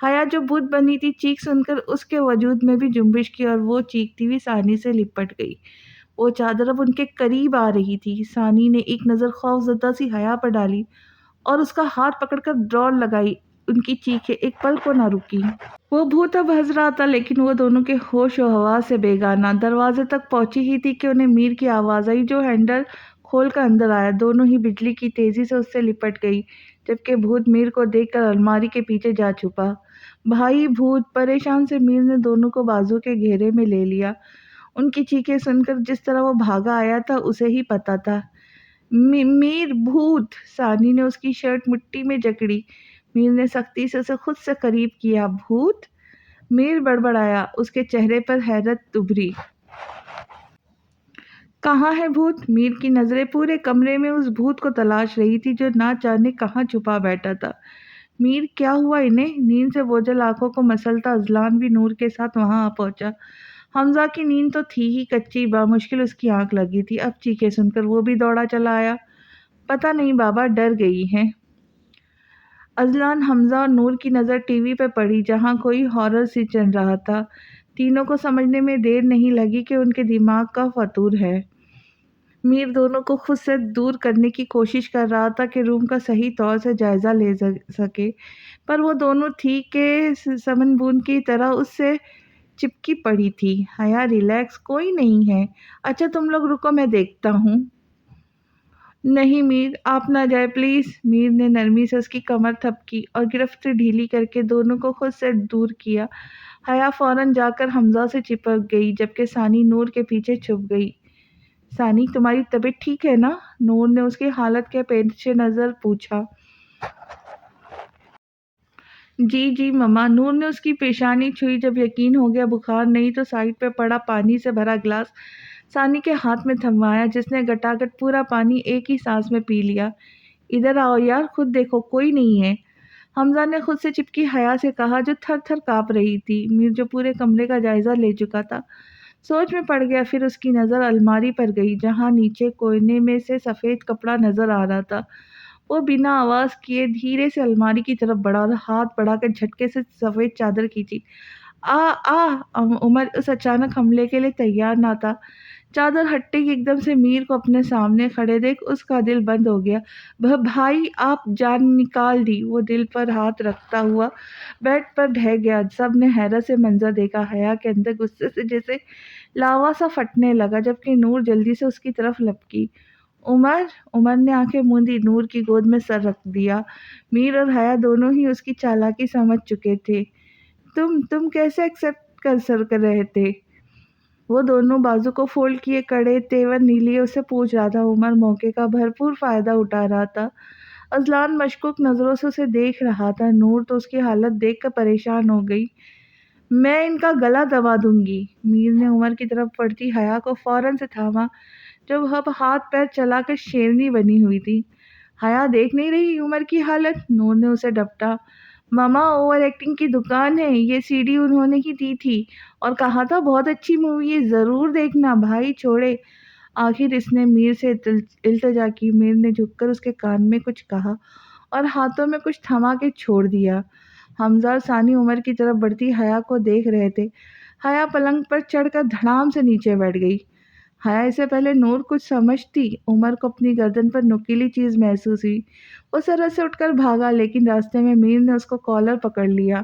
حیا جو بت بنی تھی چیخ سن کر اس کے وجود میں بھی جنبش کی اور وہ چیختی ہوئی ثانی سے لپٹ گئی۔ وہ چادر اب ان کے قریب آ رہی تھی۔ ثانی نے ایک نظر خوف زدہ سی حیا پر ڈالی اور اس کا ہاتھ پکڑ کر دوڑ لگائی۔ ان کی چیخیں ایک پل کو نہ رکی۔ وہ بھوت اب ہنس رہا تھا لیکن وہ دونوں کے ہوش و حواس سے بیگانہ۔ دروازے تک پہنچی ہی تھی کہ انہیں میر کی آواز آئی جو ہینڈل کھول کر اندر آیا۔ دونوں ہی بجلی کی تیزی سے اس سے لپٹ گئی جبکہ بھوت میر کو دیکھ کر الماری کے پیچھے جا چھپا۔ بھائی بھوت! پریشان سے میر نے دونوں کو بازو کے گھیرے میں لے لیا۔ ان کی چیخیں سن کر جس طرح وہ بھاگا آیا تھا اسے ہی پتا تھا۔ میر! بھوت! ثانی نے اس کی شرٹ مٹھی میں جکڑی۔ میر نے سختی سے اسے خود سے قریب کیا۔ بھوت؟ میر بڑبڑایا۔ اس کے چہرے پر حیرت ابھری۔ کہاں ہے بھوت؟ میر کی نظریں پورے کمرے میں اس بھوت کو تلاش رہی تھی جو نہ جانے کہاں چھپا بیٹھا تھا۔ میر! کیا ہوا انہیں؟ نیند سے بوجھل آنکھوں کو مسلتا اذلان بھی نور کے ساتھ وہاں آ پہنچا۔ حمزہ کی نیند تو تھی ہی کچی، بامشکل اس کی آنکھ لگی تھی۔ اب چیخیں سن کر وہ بھی دوڑا چلا آیا۔ پتہ نہیں بابا، ڈر گئی ہیں۔ اذلان، حمزہ اور نور کی نظر ٹی وی پہ پڑی جہاں کوئی ہارر سی چل رہا تھا۔ تینوں کو سمجھنے میں دیر نہیں لگی کہ ان کے دماغ کا فطور ہے۔ میر دونوں کو خود سے دور کرنے کی کوشش کر رہا تھا کہ روم کا صحیح طور سے جائزہ لے سکے، پر وہ دونوں تھی کہ سمن بوند کی طرح اس سے چپکی پڑی تھی۔ حیا ریلیکس، کوئی نہیں ہے۔ اچھا تم لوگ رکو، میں دیکھتا ہوں۔ نہیں میر، آپ نہ جائے پلیز۔ میر نے نرمی سے اس کی کمر تھپکی اور گرفت ڈھیلی کر کے دونوں کو خود سے دور کیا۔ حیا فوراً جا کر حمزہ سے چپک گئی جبکہ ثانی نور کے پیچھے چھپ گئی۔ ثانی، تمہاری طبیعت ٹھیک ہے نا؟ نور نے اس کی حالت کے پیش نظر پوچھا۔ جی جی مما۔ نور نے اس کی پیشانی چھوئی۔ جب یقین ہو گیا بخار نہیں تو سائڈ پہ پڑا پانی سے بھرا گلاس ثانی کے ہاتھ میں تھموایا جس نے گٹاگٹ پورا پانی ایک ہی سانس میں پی لیا۔ ادھر آؤ یار، خود دیکھو، کوئی نہیں ہے، حمزہ نے خود سے چپکی حیا سے کہا جو تھر تھر کانپ رہی تھی۔ میر جو پورے کمرے کا جائزہ لے چکا تھا سوچ میں پڑ گیا، پھر اس کی نظر الماری پر گئی جہاں نیچے کونے میں سے سفید کپڑا نظر آ رہا تھا۔ وہ بنا آواز کیے دھیرے سے الماری کی طرف بڑھا اور ہاتھ بڑھا کر جھٹکے سے سفید چادر کھینچی۔ آ آ عمر اس اچانک حملے کے لیے تیار نہ تھا۔ چادر ہٹتے ہی ایک دم سے میر کو اپنے سامنے کھڑے دیکھ اس کا دل بند ہو گیا۔ بھائی آپ جان نکال دی۔ وہ دل پر ہاتھ رکھتا ہوا بیڈ پر ڈھہ گیا۔ سب نے حیرت سے منظر دیکھا۔ حیا کے اندر غصے سے جیسے لاوا سا پھٹنے لگا جبکہ نور جلدی سے اس کی طرف لپکی۔ عمر نے آنکھیں موندی نور کی گود میں سر رکھ دیا۔ میر اور حیا دونوں ہی اس کی چالاکی سمجھ چکے تھے۔ تم کیسے ایکسپٹ کر رہے تھے؟ وہ دونوں بازو کو فولڈ کیے کڑے تیور نیلیے اسے پوچھ رہا تھا۔ عمر موقع کا بھرپور فائدہ اٹھا رہا تھا۔ اذلان مشکوک نظروں سے اسے دیکھ رہا تھا۔ نور تو اس کی حالت دیکھ کر پریشان ہو گئی۔ میں ان کا گلا دبا دوں گی۔ میر نے عمر کی طرف بڑھتی حیا کو فوراً سے تھاما جو اب ہاتھ پیر چلا کر شیرنی بنی ہوئی تھی۔ حیا دیکھ نہیں رہی عمر کی حالت؟ نور نے اسے ڈپٹا۔ ماما، اوور ایکٹنگ کی دکان ہے، یہ سی ڈی انہوں نے ہی دی تھی اور کہا تھا بہت اچھی مووی ہے، ضرور دیکھنا۔ بھائی چھوڑے۔ آخر اس نے میر سے التجا کی۔ میر نے جھک کر اس کے کان میں کچھ کہا اور ہاتھوں میں کچھ تھما کے چھوڑ دیا۔ حمزہ اور ثانی عمر کی طرف بڑھتی حیا کو دیکھ رہے تھے۔ حیا پلنگ پر چڑھ کر دھڑام سے نیچے بیٹھ گئی۔ حیا اس سے پہلے نور کچھ سمجھتی عمر کو اپنی گردن پر نکیلی چیز محسوس ہوئی۔ وہ سرت سے اٹھ کر بھاگا لیکن راستے میں میر نے اس کو کالر پکڑ لیا۔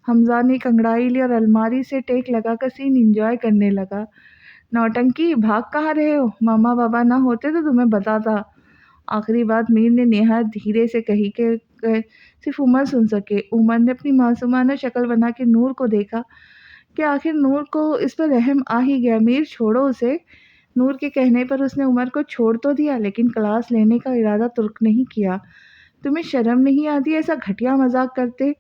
حمزہ نے ایک انگڑائی لی اور الماری سے ٹیک لگا کر سین انجوائے کرنے لگا۔ نوٹنکی، بھاگ کہاں رہے ہو؟ ماما بابا نہ ہوتے تو تمہیں بتاتا۔ آخری بات میر نے نہایت دھیرے سے کہی کہ صرف عمر سن سکے۔ عمر نے اپنی معصومانہ شکل بنا کے نور کو دیکھا کہ آخر نور کو اس پر رحم آ ہی گیا۔ میر چھوڑو اسے۔ نور کے کہنے پر اس نے عمر کو چھوڑ تو دیا لیکن کلاس لینے کا ارادہ ترک نہیں کیا۔ تمہیں شرم نہیں آتی ایسا گھٹیا مذاق کرتے؟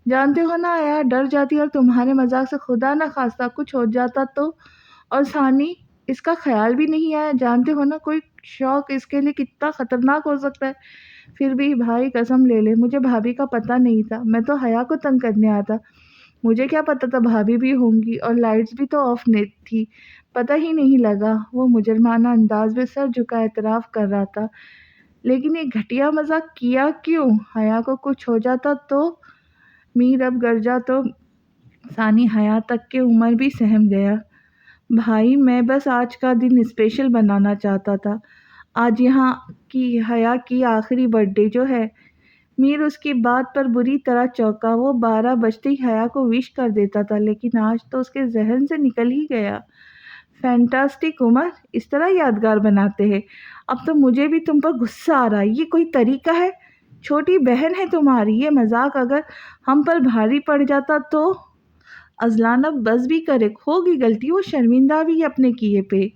جانتے ہو نا آیا ڈر جاتی اور تمہارے مذاق سے خدا نہ خواستہ کچھ ہو جاتا تو؟ اور ثانی، اس کا خیال بھی نہیں آیا، جانتے ہو نا کوئی شوق اس کے لیے کتنا خطرناک ہو سکتا ہے۔ پھر بھی بھائی قسم لے لے، مجھے بھابھی کا پتہ نہیں تھا، میں تو حیا کو تنگ کرنے آتا، مجھے کیا پتہ تھا بھابھی بھی ہوں گی، اور لائٹس بھی تو آف تھی، پتہ ہی نہیں لگا۔ وہ مجرمانہ انداز میں سر جھکا اعتراف کر رہا تھا۔ لیکن یہ گھٹیا مذاق کیا کیوں؟ حیا کو کچھ ہو جاتا تو؟ میر اب گرجا تو ثانی حیا تک کہ عمر بھی سہم گیا۔ بھائی میں بس آج کا دن اسپیشل بنانا چاہتا تھا، آج یہاں کی حیا کی آخری برتھ ڈے جو ہے۔ میر اس کی بات پر بری طرح چونکا۔ وہ 12 بجتے ہی حیا کو وش کر دیتا تھا، لیکن آج تو اس کے ذہن سے نکل ہی گیا۔ فینٹاسٹک عمر، اس طرح یادگار بناتے ہیں؟ اب تو مجھے بھی تم پر غصہ آ رہا ہے، یہ کوئی طریقہ ہے؟ چھوٹی بہن ہے تمہاری، یہ مذاق اگر ہم پر بھاری پڑ جاتا تو؟ اذلان اب بس بھی کرے، ہوگی غلطی، وہ شرمندہ بھی اپنے کیے پہ۔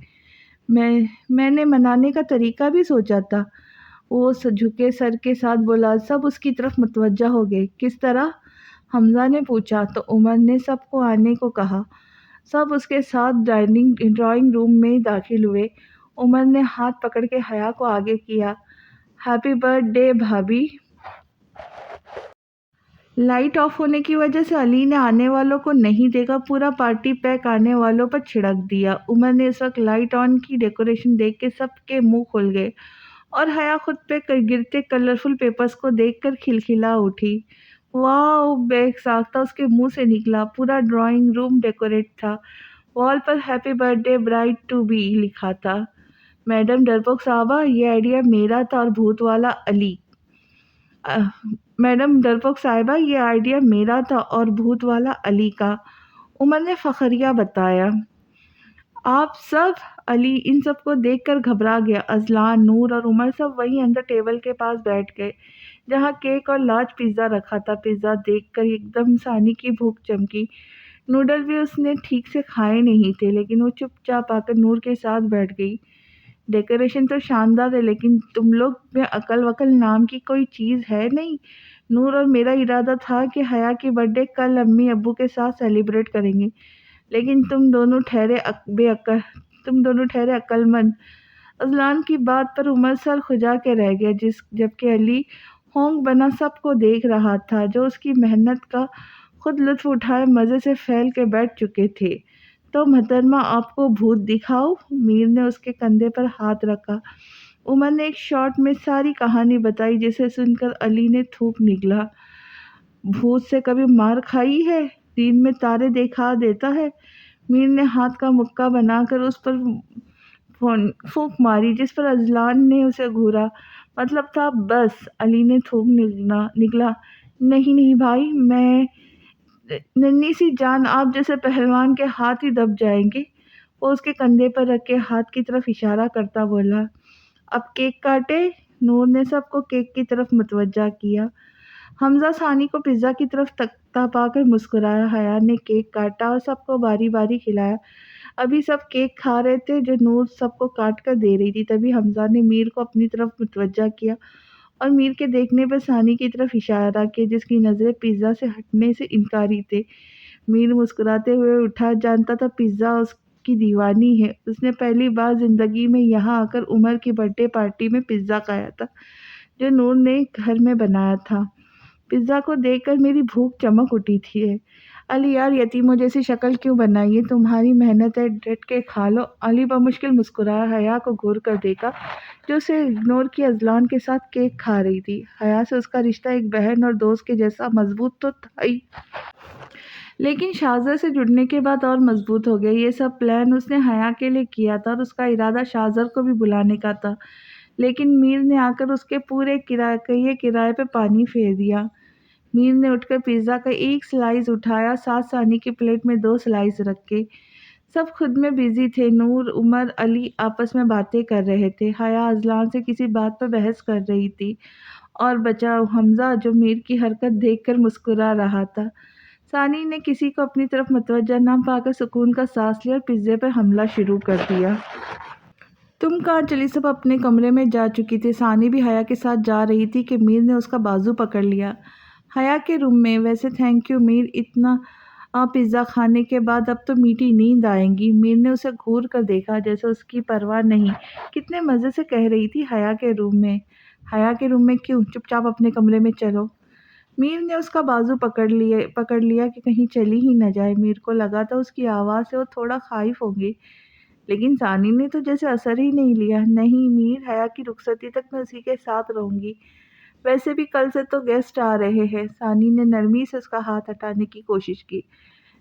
میں نے منانے کا طریقہ بھی سوچا تھا، وہ جھکے سر کے ساتھ بولا۔ سب اس کی طرف متوجہ ہو گئے۔ کس طرح؟ حمزہ نے پوچھا تو عمر نے سب کو آنے کو کہا۔ سب اس کے ساتھ ڈرائنگ روم میں داخل ہوئے۔ عمر نے ہاتھ پکڑ کے حیا کو آگے کیا۔ ہیپی برتھ ڈے بھابھی۔ لائٹ آف ہونے کی وجہ سے علی نے آنے والوں کو نہیں دیکھا، پورا پارٹی پیک آنے والوں پر چھڑک دیا۔ عمر نے اس وقت لائٹ آن کی ڈیکوریشن دیکھ کے سب کے منہ کھل گئے، اور حیا خود پہ گرتے کلرفل پیپرز کو دیکھ کر کھلکھلا اٹھی۔ واو! بے ساختہ اس کے منہ سے نکلا۔ پورا ڈرائنگ روم ڈیکوریٹ تھا، وال پر happy birthday bride to be لکھا تھا۔ میڈم ڈرپوک صاحبہ، یہ آئیڈیا میرا تھا اور بھوت والا علی کا، عمر نے فخریہ بتایا۔ آپ سب؟ علی ان سب کو دیکھ کر گھبرا گیا۔ اذلان، نور اور عمر سب وہیں اندر ٹیبل کے پاس بیٹھ گئے جہاں کیک اور لارج پیزا رکھا تھا۔ پیزا دیکھ کر ایک دم ثانی کی بھوک چمکی۔ نوڈل بھی اس نے ٹھیک سے کھائے نہیں تھے، لیکن وہ چپ چاپ آ کر نور کے ساتھ بیٹھ گئی۔ ڈیکوریشن تو شاندار ہے، لیکن تم لوگ میں عقل وقل نام کی کوئی چیز ہے نہیں۔ نور اور میرا ارادہ تھا کہ حیا کی برتھ ڈے کل امی ابو کے ساتھ سیلیبریٹ کریں گے، لیکن تم دونوں ٹھہرے عقل مند۔ اذلان کی بات پر عمر سر کھجا کے رہ گیا، جبکہ علی ہونک بنا سب کو دیکھ رہا تھا، جو اس کی محنت کا خود لطف اٹھائے مزے سے پھیل کے بیٹھ چکے تھے۔ تو محترمہ آپ کو بھوت دکھاؤ؟ میر نے اس کے کندھے پر ہاتھ رکھا۔ عمر نے ایک شارٹ میں ساری کہانی بتائی، جسے سن کر علی نے تھوک نکلا۔ بھوت سے کبھی مار کھائی ہے؟ دین میں تارے دکھا دیتا ہے؟ میر نے ہاتھ کا مکہ بنا کر اس پر پھونک ماری، جس پر اذلان نے اسے گھورا۔ مطلب تھا بس؟ علی نے تھوک نکلا۔ نہیں بھائی، میں ننھی سی جان آپ جیسے پہلوان کے ہاتھ ہی دب جائیں گے۔ وہ اس کے کندھے پر رکھے ہاتھ کی طرف اشارہ کرتا بولا۔ اب کیک کاٹے؟ نور نے سب کو کیک کی طرف متوجہ کیا۔ حمزہ ثانی کو پیزا کی طرف تکتا پا کر مسکرایا۔ حیا نے کیک کاٹا اور سب کو باری باری کھلایا۔ ابھی سب کیک کھا رہے تھے جو نور سب کو کاٹ کر دے رہی تھی، تبھی حمزہ نے میر کو اپنی طرف متوجہ کیا اور میر کے دیکھنے پر ثانی کی طرف اشارہ کیا، جس کی نظریں پیزا سے ہٹنے سے انکاری تھے۔ میر مسکراتے ہوئے اٹھا۔ جانتا تھا پیزا اس کی دیوانی ہے۔ اس نے پہلی بار زندگی میں یہاں آ کر عمر کی برتھ ڈے پارٹی میں پیزا کھایا تھا، جو نور نے گھر میں بنایا تھا۔ پیزا کو دیکھ کر میری بھوک چمک اٹھی تھی۔ علی یار، یتیموں جیسی شکل کیوں بنائی ہے؟ تمہاری محنت ہے، ڈٹ کے کھا لو۔ علی بمشکل مسکرایا، حیا کو گھور کر دیکھا جو اسے اگنور کی اذلان کے ساتھ کیک کھا رہی تھی۔ حیا سے اس کا رشتہ ایک بہن اور دوست کے جیسا مضبوط تو تھا ہی، لیکن شاہزادے سے جڑنے کے بعد اور مضبوط ہو گیا۔ یہ سب پلان اس نے حیا کے لیے کیا تھا، اور اس کا ارادہ شاہزادے کو بھی بلانے کا تھا، لیکن میر نے آ کر اس کے پورے کرائے پہ پانی پھیر دیا۔ میر نے اٹھ کر پیزا کا ایک سلائس اٹھایا، ساتھ ثانی کی پلیٹ میں 2 سلائس رکھے۔ سب خود میں بزی تھے۔ نور، عمر، علی آپس میں باتیں کر رہے تھے۔ حیا اذلان سے کسی بات پر بحث کر رہی تھی، اور بچا حمزہ جو میر کی حرکت دیکھ کر مسکرا رہا تھا۔ ثانی نے کسی کو اپنی طرف متوجہ نہ پا کر سکون کا سانس لیا اور پیزے پر حملہ شروع کر دیا۔ تم کہاں چلی؟ سب اپنے کمرے میں جا چکی تھی۔ ثانی بھی حیا کے ساتھ جا رہی تھی کہ میر نے اس کا بازو پکڑ لیا۔ حیا کے روم میں؟ ویسے تھینک یو میر، اتنا پیزا کھانے کے بعد اب تو میٹھی نیند آئے گی۔ میر نے اسے گھور کر دیکھا جیسے اس کی پرواہ نہیں۔ کتنے مزے سے کہہ رہی تھی حیا کے روم میں؟ حیا کے روم میں کیوں؟ چپ چاپ اپنے کمرے میں چلو۔ میر نے اس کا بازو پکڑ لیا کہ کہیں چلی ہی نہ جائے۔ میر کو لگا تھا اس کی آواز سے وہ تھوڑا خائف ہوگی، لیکن ثانی نے تو جیسے اثر ہی نہیں لیا۔ نہیں میر، حیا کی رخصتی تک میں اسی کے ساتھ رہوں گی۔ ویسے بھی کل سے تو گیسٹ آ رہے ہیں۔ ثانی نے نرمی سے اس کا ہاتھ ہٹانے کی کوشش کی،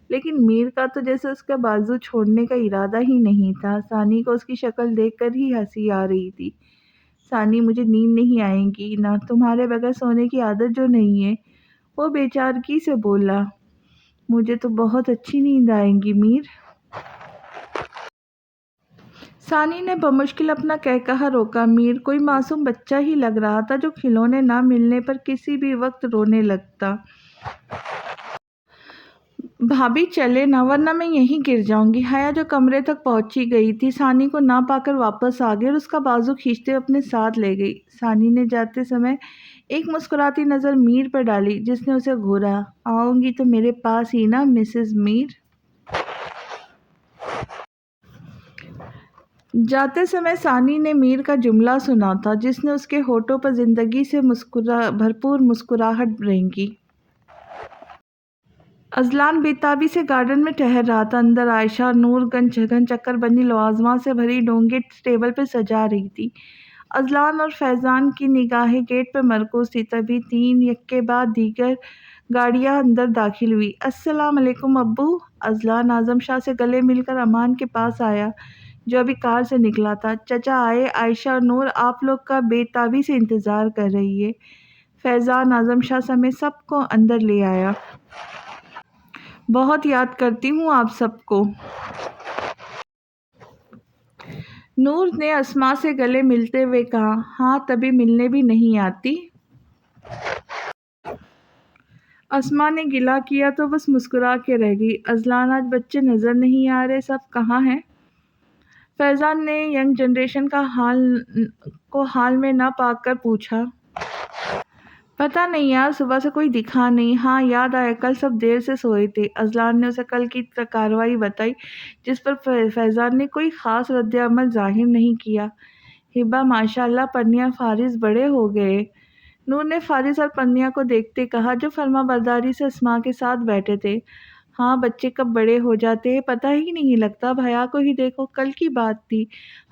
لیکن میر کا تو جیسے اس کا بازو چھوڑنے کا ارادہ ہی نہیں تھا۔ ثانی کو اس کی شکل دیکھ کر ہی ہنسی آ رہی تھی۔ ثانی مجھے نیند نہیں آئے گی نہ، تمہارے بغیر سونے کی عادت جو نہیں ہے، وہ بیچارگی سے بولا۔ مجھے تو بہت اچھی نیند آئے گی میر۔ ثانی نے بمشکل اپنا قہقہہ روکا۔ میر کوئی معصوم بچہ ہی لگ رہا تھا جو کھلونے نہ ملنے پر کسی بھی وقت رونے لگتا۔ بھابھی چلے نا ورنہ میں یہیں گر جاؤں گی۔ حیا جو کمرے تک پہنچی گئی تھی ثانی کو نہ پا کر واپس آ گئی اور اس کا بازو کھینچتے ہوئے اپنے ساتھ لے گئی۔ ثانی نے جاتے سمے ایک مسکراتی نظر میر پر ڈالی جس نے اسے گھورا۔ آؤں گی تو میرے پاس ہی نا مسز میر۔ جاتے سمے ثانی نے میر کا جملہ سنا تھا جس نے اس کے ہونٹوں پر زندگی سے بھرپور مسکراہٹ رینگی۔ اذلان بے تابی سے گارڈن میں ٹہل رہا تھا۔ اندر عائشہ اور نور گن چکر بنی لوازمات سے بھری ڈونگیں ٹیبل پر سجا رہی تھی۔ اذلان اور فیضان کی نگاہیں گیٹ پر مرکوز تھی۔ تبھی 3 یک کے بعد دیگر گاڑیاں اندر داخل ہوئی۔ السلام علیکم ابو۔ اذلان اعظم شاہ سے گلے مل کر امان کے پاس آیا جو ابھی کار سے نکلا تھا۔ چچا آئے، عائشہ اور نور آپ لوگ کا بے تابی سے انتظار کر رہی ہے۔ فیضان اعظم شاہ سمیت سب کو اندر لے آیا۔ بہت یاد کرتی ہوں آپ سب کو۔ نور نے اسماء سے گلے ملتے ہوئے کہا۔ ہاں تبھی ملنے بھی نہیں آتی؟ اسماء نے گلہ کیا تو بس مسکرا کے رہ گئی۔ اذلان آج بچے نظر نہیں آ رہے، سب کہاں ہیں؟ فیضان نے ینگ جنریشن کو حال میں نہ پا کر پوچھا۔ پتہ نہیں یار، صبح سے کوئی دکھا نہیں۔ ہاں یاد آیا، کل سب دیر سے سوئے تھے۔ اذلان نے اسے کل کی کارروائی بتائی جس پر فیضان نے کوئی خاص رد عمل ظاہر نہیں کیا۔ ہبا ماشاء اللہ پرنیا فارس بڑے ہو گئے، نور نے فارس اور پرنیا کو دیکھتے کہا جو فرما برداری سے اسماء کے ساتھ بیٹھے تھے۔ ہاں بچے کب بڑے ہو جاتے ہیں پتہ ہی نہیں لگتا۔ بھیا کو ہی دیکھو، کل کی بات تھی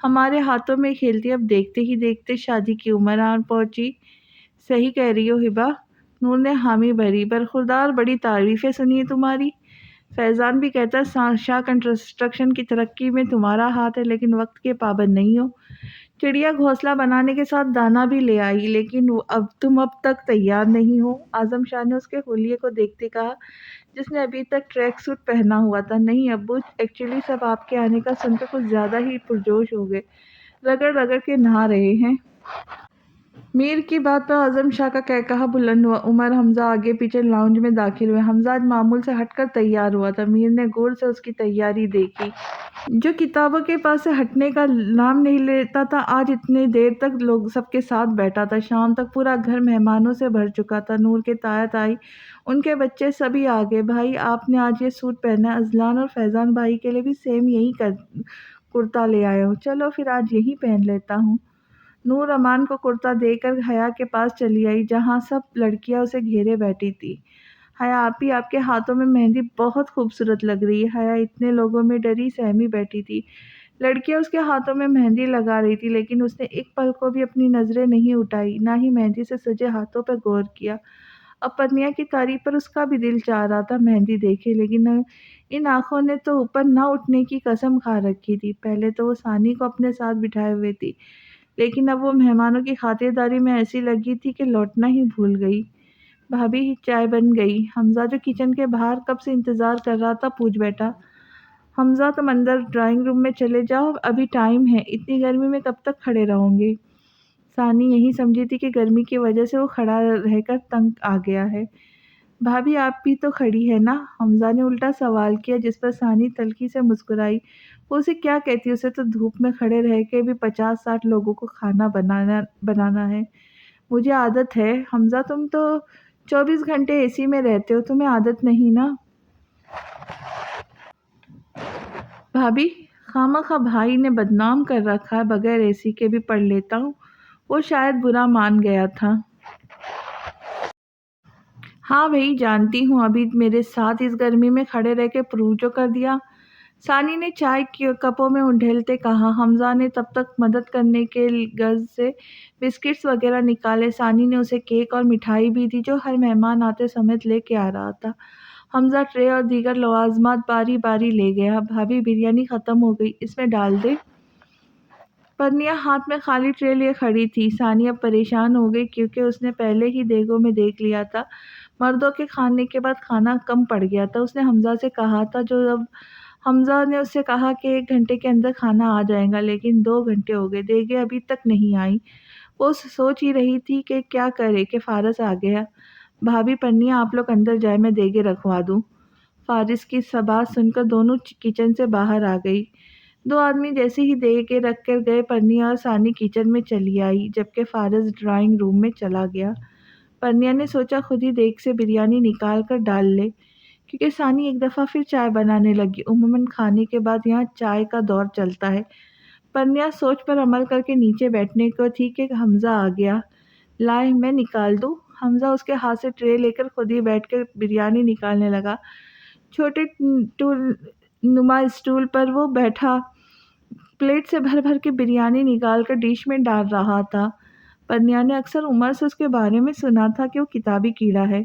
ہمارے ہاتھوں میں کھیلتی، اب دیکھتے ہی دیکھتے شادی کی عمر آن پہنچی۔ صحیح کہہ رہی ہو ہبا، نور نے حامی بھری۔ برخوردار، بڑی تعریفیں سنی تمہاری۔ فیضان بھی کہتا شاہ کنسٹرکشن کی ترقی میں تمہارا ہاتھ ہے، لیکن وقت کے پابند نہیں ہو۔ چڑیا گھونسلہ بنانے کے ساتھ دانہ بھی لے آئی، لیکن تم اب تک تیار نہیں ہو۔ اعظم شاہ نے اس کے حلیے کو دیکھتے کہا جس نے ابھی تک ٹریک سوٹ پہنا ہوا تھا۔ نہیں ابو، ایکچولی سب آپ کے آنے کا سن کر کچھ زیادہ ہی پرجوش ہو گئے، رگڑ رگڑ کے نہا رہے ہیں۔ میر کی بات پر اعظم شاہ کا قہقہہ بلند ہوا۔ عمر حمزہ آگے پیچھے لاؤنج میں داخل ہوئے۔ حمزہ آج معمول سے ہٹ کر تیار ہوا تھا۔ میر نے غور سے اس کی تیاری دیکھی، جو کتابوں کے پاس سے ہٹنے کا نام نہیں لیتا تھا۔ آج اتنی دیر تک لوگ سب کے ساتھ بیٹھا تھا، شام تک پورا گھر مہمانوں سے بھر چکا تھا۔ نور کے تایا تائی، ان کے بچے سبھی آ گئے۔ بھائی آپ نے آج یہ سوٹ پہنا ہے، اذلان اور فیضان بھائی کے لیے بھی سیم یہی کرتا لے آیا ہوں۔ چلو پھر آج یہی پہن لیتا ہوں۔ نور امان کو کرتا دے کر حیا کے پاس چلی آئی جہاں سب لڑکیاں اسے گھیرے بیٹھی تھی۔ حیا آپی، آپ کے ہاتھوں میں مہندی بہت خوبصورت لگ رہی ہے۔ حیا اتنے لوگوں میں ڈری سہمی بیٹھی تھی، لڑکیاں اس کے ہاتھوں میں مہندی لگا رہی تھی، لیکن اس نے ایک پل کو بھی اپنی نظریں نہیں اٹھائی، نہ ہی مہندی سے سجے ہاتھوں پر غور کیا۔ اب پرنیا کی تعریف پر اس کا بھی دل چاہ رہا تھا مہندی دیکھے، لیکن ان آنکھوں نے تو اوپر نہ اٹھنے کی قسم کھا رکھی تھی۔ پہلے تو وہ ثانی کو اپنے ساتھ بٹھائے ہوئے تھی، لیکن اب وہ مہمانوں کی خاطرداری میں ایسی لگی تھی کہ لوٹنا ہی بھول گئی۔ بھابھی چائے بن گئی؟ حمزہ جو کچن کے باہر کب سے انتظار کر رہا تھا پوچھ بیٹھا۔ حمزہ تم اندر ڈرائنگ روم میں چلے جاؤ، ابھی ٹائم ہے، اتنی گرمی میں کب تک کھڑے رہوں گے؟ ثانی یہی سمجھی تھی کہ گرمی کی وجہ سے وہ کھڑا رہ کر تنگ آ گیا ہے۔ بھابھی آپ بھی تو کھڑی ہے نا؟ حمزہ نے الٹا سوال کیا، جس پر ثانی تلخی سے مسکرائی۔ وہ اسے کیا کہتی، اسے تو دھوپ میں کھڑے رہ کے بھی 50-60 لوگوں کو کھانا بنانا ہے۔ مجھے عادت ہے۔ حمزہ تم تو 24 گھنٹے اے سی میں رہتے ہو، تمہیں عادت نہیں نا؟ بھابھی خواہ بھائی نے بدنام کر رکھا ہے، بغیر اے سی کے بھی پڑھ لیتا ہوں، وہ شاید برا مان گیا تھا۔ ہاں بھئی جانتی ہوں، ابھی میرے ساتھ اس گرمی میں کھڑے رہ کے پروو جو کر دیا۔ ثانی نے چائے کے کپوں میں انڈھیلتے کہا۔ حمزہ نے تب تک مدد کرنے کے غرض سے بسکٹس وغیرہ نکالے۔ ثانی نے اسے کیک اور مٹھائی بھی دی جو ہر مہمان آتے سمیت لے کے آ رہا تھا۔ حمزہ ٹرے اور دیگر لوازمات باری باری لے گیا۔ بھابھی بریانی ختم ہو گئی، اس میں ڈال دے؟ پرنیا ہاتھ میں خالی ٹرے لیے کھڑی تھی۔ ثانی اب پریشان ہو گئی کیونکہ اس نے پہلے ہی دیگوں میں دیکھ لیا تھا۔ مردوں کے کھانے کے بعد کھانا کم پڑ گیا تھا۔ اس نے حمزہ سے کہا تھا حمزہ نے اس سے کہا کہ 1 گھنٹے کے اندر کھانا آ جائے گا، لیکن 2 گھنٹے ہو گئے، دیگیں ابھی تک نہیں آئی۔ وہ سوچ ہی رہی تھی کہ کیا کرے کہ فارس آ گیا۔ بھابھی پرنیا آپ لوگ اندر جائیں، میں دیگیں رکھوا دوں۔ فارس کی بات سن کر دونوں کچن سے باہر آ گئی۔ 2 آدمی جیسے ہی دیگیں رکھ کر گئے، پرنیا اور ثانی کچن میں چلی آئی، جبکہ فارس ڈرائنگ روم میں چلا گیا۔ پرنیا نے سوچا خود ہی دیگ سے بریانی نکال کر ڈال لے، کیونکہ ثانی ایک دفعہ پھر چائے بنانے لگی۔ عموماً کھانے کے بعد یہاں چائے کا دور چلتا ہے۔ پرنیا سوچ پر عمل کر کے نیچے بیٹھنے کو تھی کہ حمزہ آ گیا۔ لائے میں نکال دوں؟ حمزہ اس کے ہاتھ سے ٹرے لے کر خود ہی بیٹھ کر بریانی نکالنے لگا۔ چھوٹے ٹول نما اسٹول پر وہ بیٹھا پلیٹ سے بھر بھر کے بریانی نکال کر ڈش میں ڈال رہا تھا۔ پرنیا نے اکثر عمر سے اس کے بارے میں سنا تھا کہ وہ کتابی کیڑا ہے۔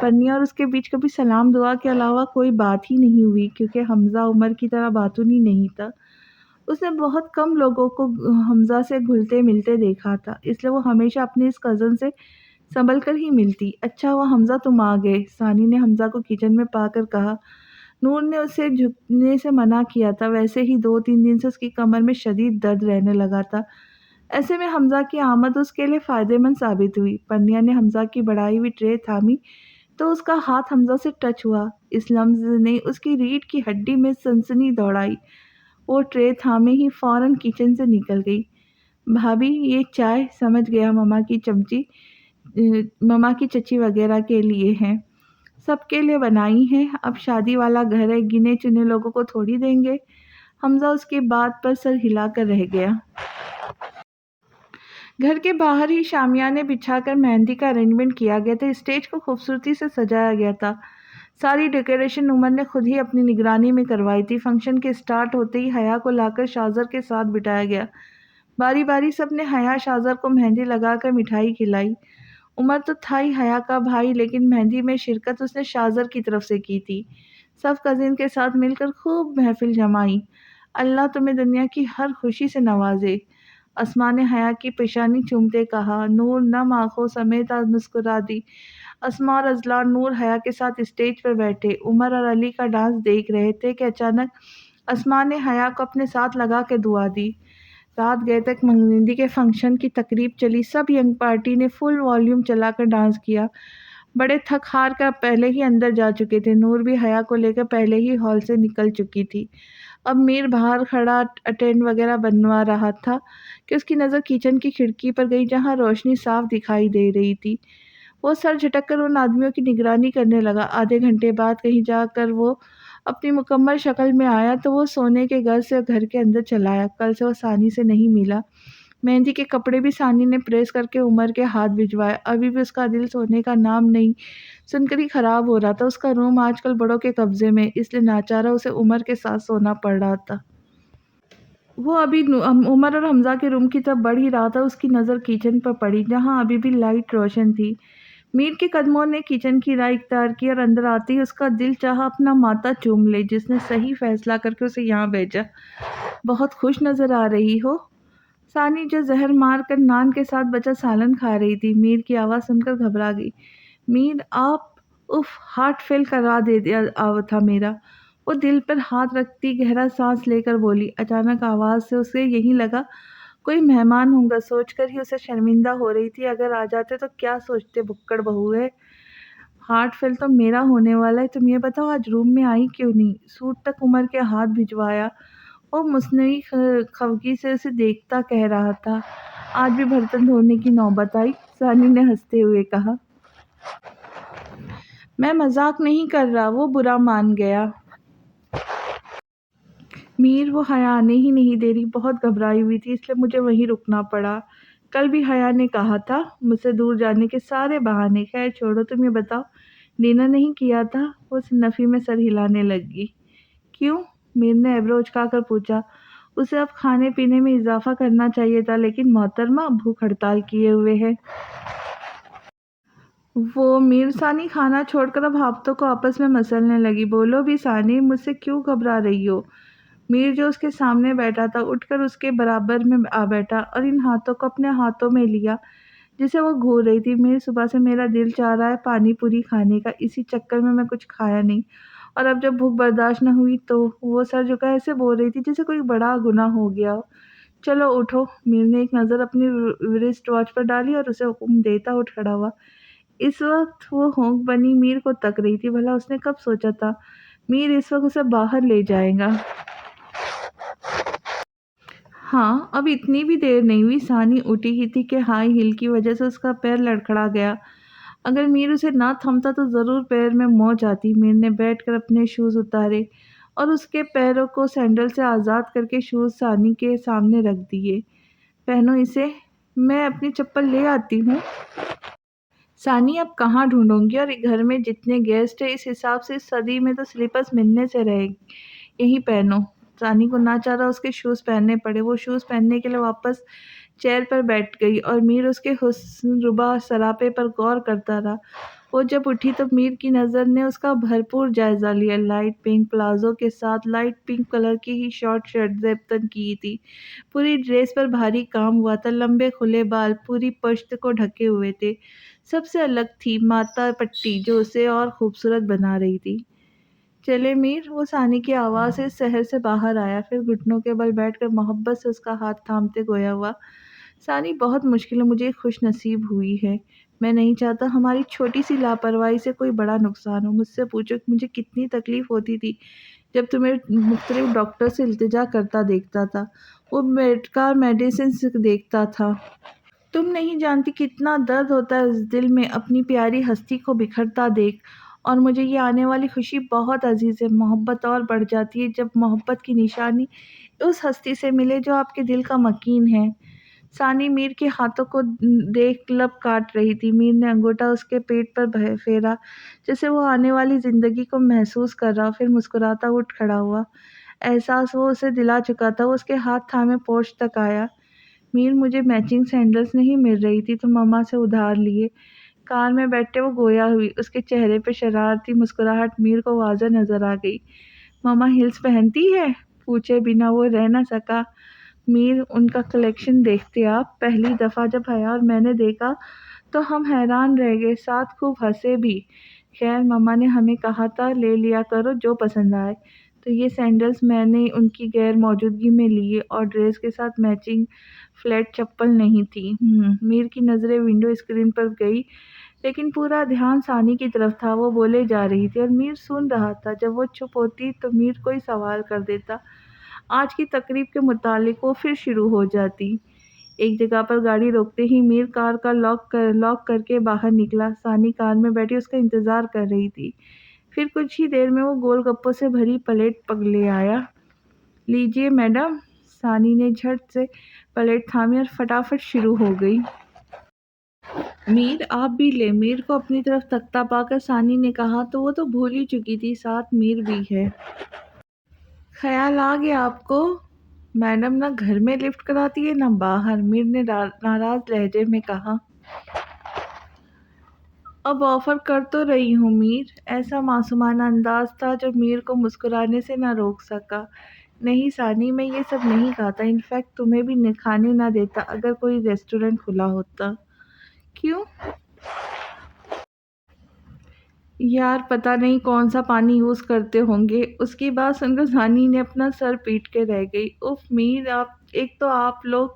پرنیا اور اس کے بیچ کبھی سلام دعا کے علاوہ کوئی بات ہی نہیں ہوئی، کیونکہ حمزہ عمر کی طرح باتونی نہیں تھا۔ اس نے بہت کم لوگوں کو حمزہ سے گھلتے ملتے دیکھا تھا، اس لیے وہ ہمیشہ اپنے اس کزن سے سنبھل کر ہی ملتی۔ اچھا ہوا حمزہ تم آ گئے، ثانی نے حمزہ کو کچن میں پا کر کہا۔ نور نے اسے جھکنے سے منع کیا تھا، ویسے ہی 2-3 دن سے اس کی کمر میں شدید درد رہنے لگا تھا۔ ایسے میں حمزہ کی آمد اس کے لیے فائدہ مند ثابت ہوئی۔ پرنیا نے حمزہ کی بڑھائی ہوئی ٹرے تھامی تو اس کا ہاتھ حمزہ سے ٹچ ہوا۔ اس لمس نے اس کی ریڑھ کی ہڈی میں سنسنی دوڑائی۔ وہ ٹرے تھامے ہی فوراً کچن سے نکل گئی۔ بھابھی یہ چائے سمجھ گیا مما کی چچی وغیرہ کے لیے ہیں، سب کے لیے بنائی ہیں، اب شادی والا گھر ہے، گنے چنے لوگوں کو تھوڑی دیں گے۔ حمزہ اس کی بات پر سر ہلا کر رہ گیا۔ گھر کے باہر ہی شامیانے بچھا کر مہندی کا ارینجمنٹ کیا گیا تھا۔ اسٹیج کو خوبصورتی سے سجایا گیا تھا۔ ساری ڈیکوریشن عمر نے خود ہی اپنی نگرانی میں کروائی تھی۔ فنکشن کے سٹارٹ ہوتے ہی حیا کو لا کر شاہزر کے ساتھ بٹھایا گیا۔ باری باری سب نے حیا شاہزر کو مہندی لگا کر مٹھائی کھلائی۔ عمر تو تھا ہی حیا کا بھائی، لیکن مہندی میں شرکت اس نے شاہزر کی طرف سے کی تھی۔ سب کزن کے ساتھ مل کر خوب محفل جمائی۔ اللہ تمہیں دنیا کی ہر خوشی سے نوازے، اسماء نے حیا کی پیشانی چومتے کہا۔ نور نم آنکھوں سمیت مسکرا دی۔ اسماء اور اذلان نور حیا کے ساتھ اسٹیج پر بیٹھے عمر اور علی کا ڈانس دیکھ رہے تھے کہ اچانک اسماء نے حیا کو اپنے ساتھ لگا کے دعا دی۔ رات گئے تک مہندی کے فنکشن کی تقریب چلی۔ سب ینگ پارٹی نے فل والیوم چلا کر ڈانس کیا۔ بڑے تھک ہار کر پہلے ہی اندر جا چکے تھے۔ نور بھی حیا کو لے کر پہلے ہی ہال سے نکل چکی تھی۔ اب میر باہر کھڑا اٹینڈ وغیرہ بنوا رہا تھا کہ اس کی نظر کچن کی کھڑکی پر گئی، جہاں روشنی صاف دکھائی دے رہی تھی۔ وہ سر جھٹک کر ان آدمیوں کی نگرانی کرنے لگا۔ آدھے گھنٹے بعد کہیں جا کر وہ اپنی مکمل شکل میں آیا تو وہ سونے کے غرض سے گھر کے اندر چلا آیا۔ کل سے وہ ثانی سے نہیں ملا۔ مہندی کے کپڑے بھی ثانی نے پریس کر کے عمر کے ہاتھ بھجوائے۔ ابھی بھی اس کا دل سونے کا نام نہیں سن کر ہی خراب ہو رہا تھا۔ اس کا روم آج کل بڑوں کے قبضے میں، اس لیے ناچارہ اسے عمر کے ساتھ سونا پڑ رہا تھا۔ وہ ابھی عمر اور حمزہ کے روم کی طرف بڑھ ہی رہا تھا، اس کی نظر کچن پر پڑی، جہاں ابھی بھی لائٹ روشن تھی۔ میر کے قدموں نے کچن کی راہ اختیار کی اور اندر آتے ہی اس کا دل چاہا اپنا ماتھا چوم لے، جس نے صحیح فیصلہ کر کے اسے یہاں بھیجا۔ بہت خوش نظر آ رہی ہو۔ ثانی جو زہر مار کر نان کے ساتھ بچا سالن کھا رہی تھی، میر کی آواز سن کر گھبرا گئی۔ میر آپ ہارٹ فیل کرا دیا تھا میرا۔ وہ دل پر ہاتھ رکھتی گہرا سانس لے کر بولی۔ اچانک آواز سے اسے یہیں لگا کوئی مہمان ہوں گا، سوچ کر ہی اسے شرمندہ ہو رہی تھی۔ اگر آ جاتے تو کیا سوچتے، بھکڑ بہو ہے۔ ہارٹ فیل تو میرا ہونے والا ہے، تم یہ بتاؤ آج روم میں آئی کیوں نہیں؟ سوٹ تک عمر کے ہاتھ بھجوایا۔ وہ مصنوعی خفگی سے اسے دیکھتا کہہ رہا تھا۔ آج بھی برتن دھونے کی نوبت آئی، ثانی نے ہنستے ہوئے کہا۔ میں مذاق نہیں کر رہا، وہ برا مان گیا۔ میر وہ حیا آنے ہی نہیں دے رہی، بہت گھبرائی ہوئی تھی، اس لیے مجھے وہیں رکنا پڑا۔ کل بھی حیا نے کہا تھا مجھ سے دور جانے کے سارے بہانے۔ خیر چھوڑو، تم یہ بتاؤ ڈنر نہیں کیا تھا؟ وہ نفی میں سر ہلانے لگی۔ کیوں؟ میر نے ایبرو اچکا کر پوچھا۔ اسے اب کھانے پینے میں اضافہ کرنا چاہیے تھا، لیکن محترمہ بھوک ہڑتال کیے ہوئے ہے۔ وہ میر ثانی کھانا چھوڑ کر اب ہاتھوں کو آپس میں مسلنے لگی۔ بولو بھی ثانی، مجھ سے کیوں گھبرا رہی ہو؟ میر جو اس کے سامنے بیٹھا تھا اٹھ کر اس کے برابر میں آ بیٹھا اور ان ہاتھوں کو اپنے ہاتھوں میں لیا جسے وہ گھور رہی تھی۔ میر، صبح سے میرا دل چاہ رہا ہے پانی پوری کھانے کا، اسی چکر میں کچھ کھایا نہیں، اور اب جب بھوک برداشت نہ ہوئی تو وہ سر جھکا ایسے بول رہی تھی جیسے کوئی بڑا گناہ ہو گیا ہو۔ چلو اٹھو۔ میر نے ایک نظر اپنی ریسٹ واچ پر ڈالی اور اسے حکم دیتا اٹھ کھڑا ہوا۔ اس وقت وہ ہونک بنی میر کو تک رہی تھی، بھلا اس نے کب سوچا تھا میر اس وقت اسے باہر لے جائے گا۔ ہاں، اب اتنی بھی دیر نہیں ہوئی، ثانی اٹھی ہی تھی کہ ہائی ہیل کی وجہ سے اس کا پیر لڑکھڑا گیا۔ اگر میر اسے نہ تھمتا تو ضرور پیر میں موچ آتی۔ میر نے بیٹھ کر اپنے شوز اتارے اور اس کے پیروں کو سینڈل سے آزاد کر کے شوز ثانی کے سامنے رکھ دیے۔ پہنو اسے، میں اپنی چپل لے آتی ہوں۔ ثانی، اب کہاں ڈھونڈوں گی، اور گھر میں جتنے گیسٹ ہیں اس حساب سے اس صدی میں تو سلیپرز ملنے سے رہے، یہی پہنو۔ ثانی کو نہ چاہتا اس کے شوز پہننے پڑے۔ وہ شوز پہننے کے لیے واپس چیئر پر بیٹھ گئی اور میر اس کے حسن ربا سراپے پر غور کرتا رہا۔ وہ جب اٹھی تو میر کی نظر نے اس کا بھرپور جائزہ لیا۔ لائٹ پنک پلازو کے ساتھ لائٹ پنک کلر کی ہی شارٹ شرٹ زیب تن کی تھی۔ پوری ڈریس پر بھاری کام ہوا تھا، لمبے کھلے بال پوری پشت کو ڈھکے ہوئے تھے۔ سب سے الگ تھی ماتھا پٹی جو اسے اور خوبصورت بنا رہی تھی۔ چلے میر، وہ ثانی کی آواز سے شہر سے باہر آیا، پھر گھٹنوں کے بل بیٹھ کر محبت سے اس کا ہاتھ تھامتے گویا ہوا۔ ثانی، بہت مشکل مجھے خوش نصیب ہوئی ہے، میں نہیں چاہتا ہماری چھوٹی سی لاپرواہی سے کوئی بڑا نقصان ہو۔ مجھ سے پوچھو کہ مجھے کتنی تکلیف ہوتی تھی جب تمہیں مختلف ڈاکٹر سے التجا کرتا دیکھتا تھا، وہ میڈکار میڈیسنز دیکھتا تھا۔ تم نہیں جانتی کتنا درد ہوتا ہے اس دل میں اپنی پیاری ہستی کو بکھرتا دیکھ، اور مجھے یہ آنے والی خوشی بہت عزیز ہے۔ محبت اور بڑھ جاتی ہے جب محبت کی نشانی اس ہستی سے ملے جو آپ کے دل کا مکین ہے۔ ثانی میر کے ہاتھوں کو دیکھ لب کاٹ رہی تھی۔ میر نے انگوٹھا اس کے پیٹ پر پھیرا جیسے وہ آنے والی زندگی کو محسوس کر رہا، پھر مسکراتا اٹھ کھڑا ہوا۔ احساس وہ اسے دلا چکا تھا۔ وہ اس کے ہاتھ تھامے پورچ تک آیا۔ میر، مجھے میچنگ سینڈلز نہیں مل رہی تھی تو مما سے ادھار لیے۔ کار میں بیٹھے وہ گویا ہوئی، اس کے چہرے پہ شرارتی مسکراہٹ میر کو واضح نظر آ گئی۔ مما ہیلز پہنتی ہے؟ پوچھے بنا وہ رہ نہ سکا۔ میر، ان کا کلیکشن دیکھتے آپ، پہلی دفعہ جب حیا اور میں نے دیکھا تو ہم حیران رہ گئے، ساتھ خوب ہنسے بھی۔ خیر، مما نے ہمیں کہا تھا لے لیا کرو جو پسند آئے، تو یہ سینڈلز میں نے ان کی غیر موجودگی میں لیے، اور ڈریس کے ساتھ میچنگ فلیٹ چپل نہیں تھی۔ میر کی نظریں ونڈو اسکرین پر گئی، لیکن پورا دھیان ثانی کی طرف تھا۔ وہ بولے جا رہی تھی اور میر سن رہا تھا۔ جب وہ چپ ہوتی تو میر کوئی سوال کر دیتا۔ آج کی تقریب کے متعلق وہ پھر شروع ہو جاتی۔ ایک جگہ پر گاڑی روکتے ہی میر کار کا لاک کر کے باہر نکلا۔ ثانی کار میں بیٹھی اس کا انتظار کر رہی تھی۔ پھر کچھ ہی دیر میں وہ گول گپوں سے بھری پلیٹ لے آیا۔ لیجیے میڈم۔ ثانی نے جھٹ سے پلیٹ تھامی اور فٹافٹ شروع ہو گئی۔ میر، آپ بھی لیں۔ میر کو اپنی طرف تکتا پا کر ثانی نے کہا تو وہ تو بھول ہی چکی تھی ساتھ میر بھی ہے۔ خیال آ گیا آپ کو؟ میڈم نہ گھر میں لفٹ کراتی ہے نہ باہر، میر نے ناراض لہجے میں کہا۔ اب آفر کر تو رہی ہوں میر۔ ایسا معصومانہ انداز تھا جو میر کو مسکرانے سے نہ روک سکا۔ نہیں ثانی، میں یہ سب نہیں کھاتا، ان فیکٹ تمہیں بھی کھانے نہ دیتا اگر کوئی ریسٹورنٹ کھلا ہوتا۔ کیوں؟ یار پتہ نہیں کون سا پانی یوز کرتے ہوں گے۔ اس کی بات سن کر ثانی نے اپنا سر پیٹ کے رہ گئی۔ اف میر، ایک تو آپ لوگ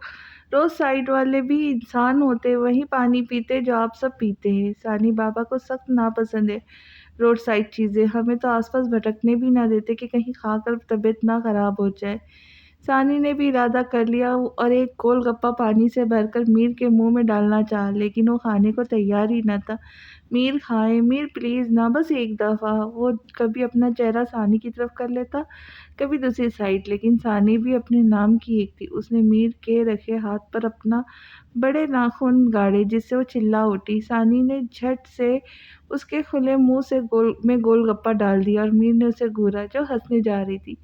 روڈ سائڈ والے بھی انسان ہوتے، وہی پانی پیتے جو آپ سب پیتے ہیں۔ ثانی بابا کو سخت ناپسند ہے روڈ سائڈ چیزیں، ہمیں تو آس پاس بھٹکنے بھی نہ دیتے کہ کہیں کھا کر طبیعت نہ خراب ہو جائے۔ ثانی نے بھی ارادہ کر لیا اور ایک گول گپا پانی سے بھر کر میر کے منہ میں ڈالنا چاہا، لیکن وہ کھانے کو تیار ہی نہ تھا۔ میر کھائے، میر پلیز نا، بس ایک دفعہ۔ وہ کبھی اپنا چہرہ ثانی کی طرف کر لیتا، کبھی دوسری سائڈ، لیکن ثانی بھی اپنے نام کی ایک تھی۔ اس نے میر کے رکھے ہاتھ پر اپنا بڑے ناخن گاڑے جس سے وہ چلا اٹھی۔ ثانی نے جھٹ سے اس کے کھلے منہ سے گول گپا ڈال دیا اور میر نے اسے گھورا جو ہنسنے جا رہی تھی۔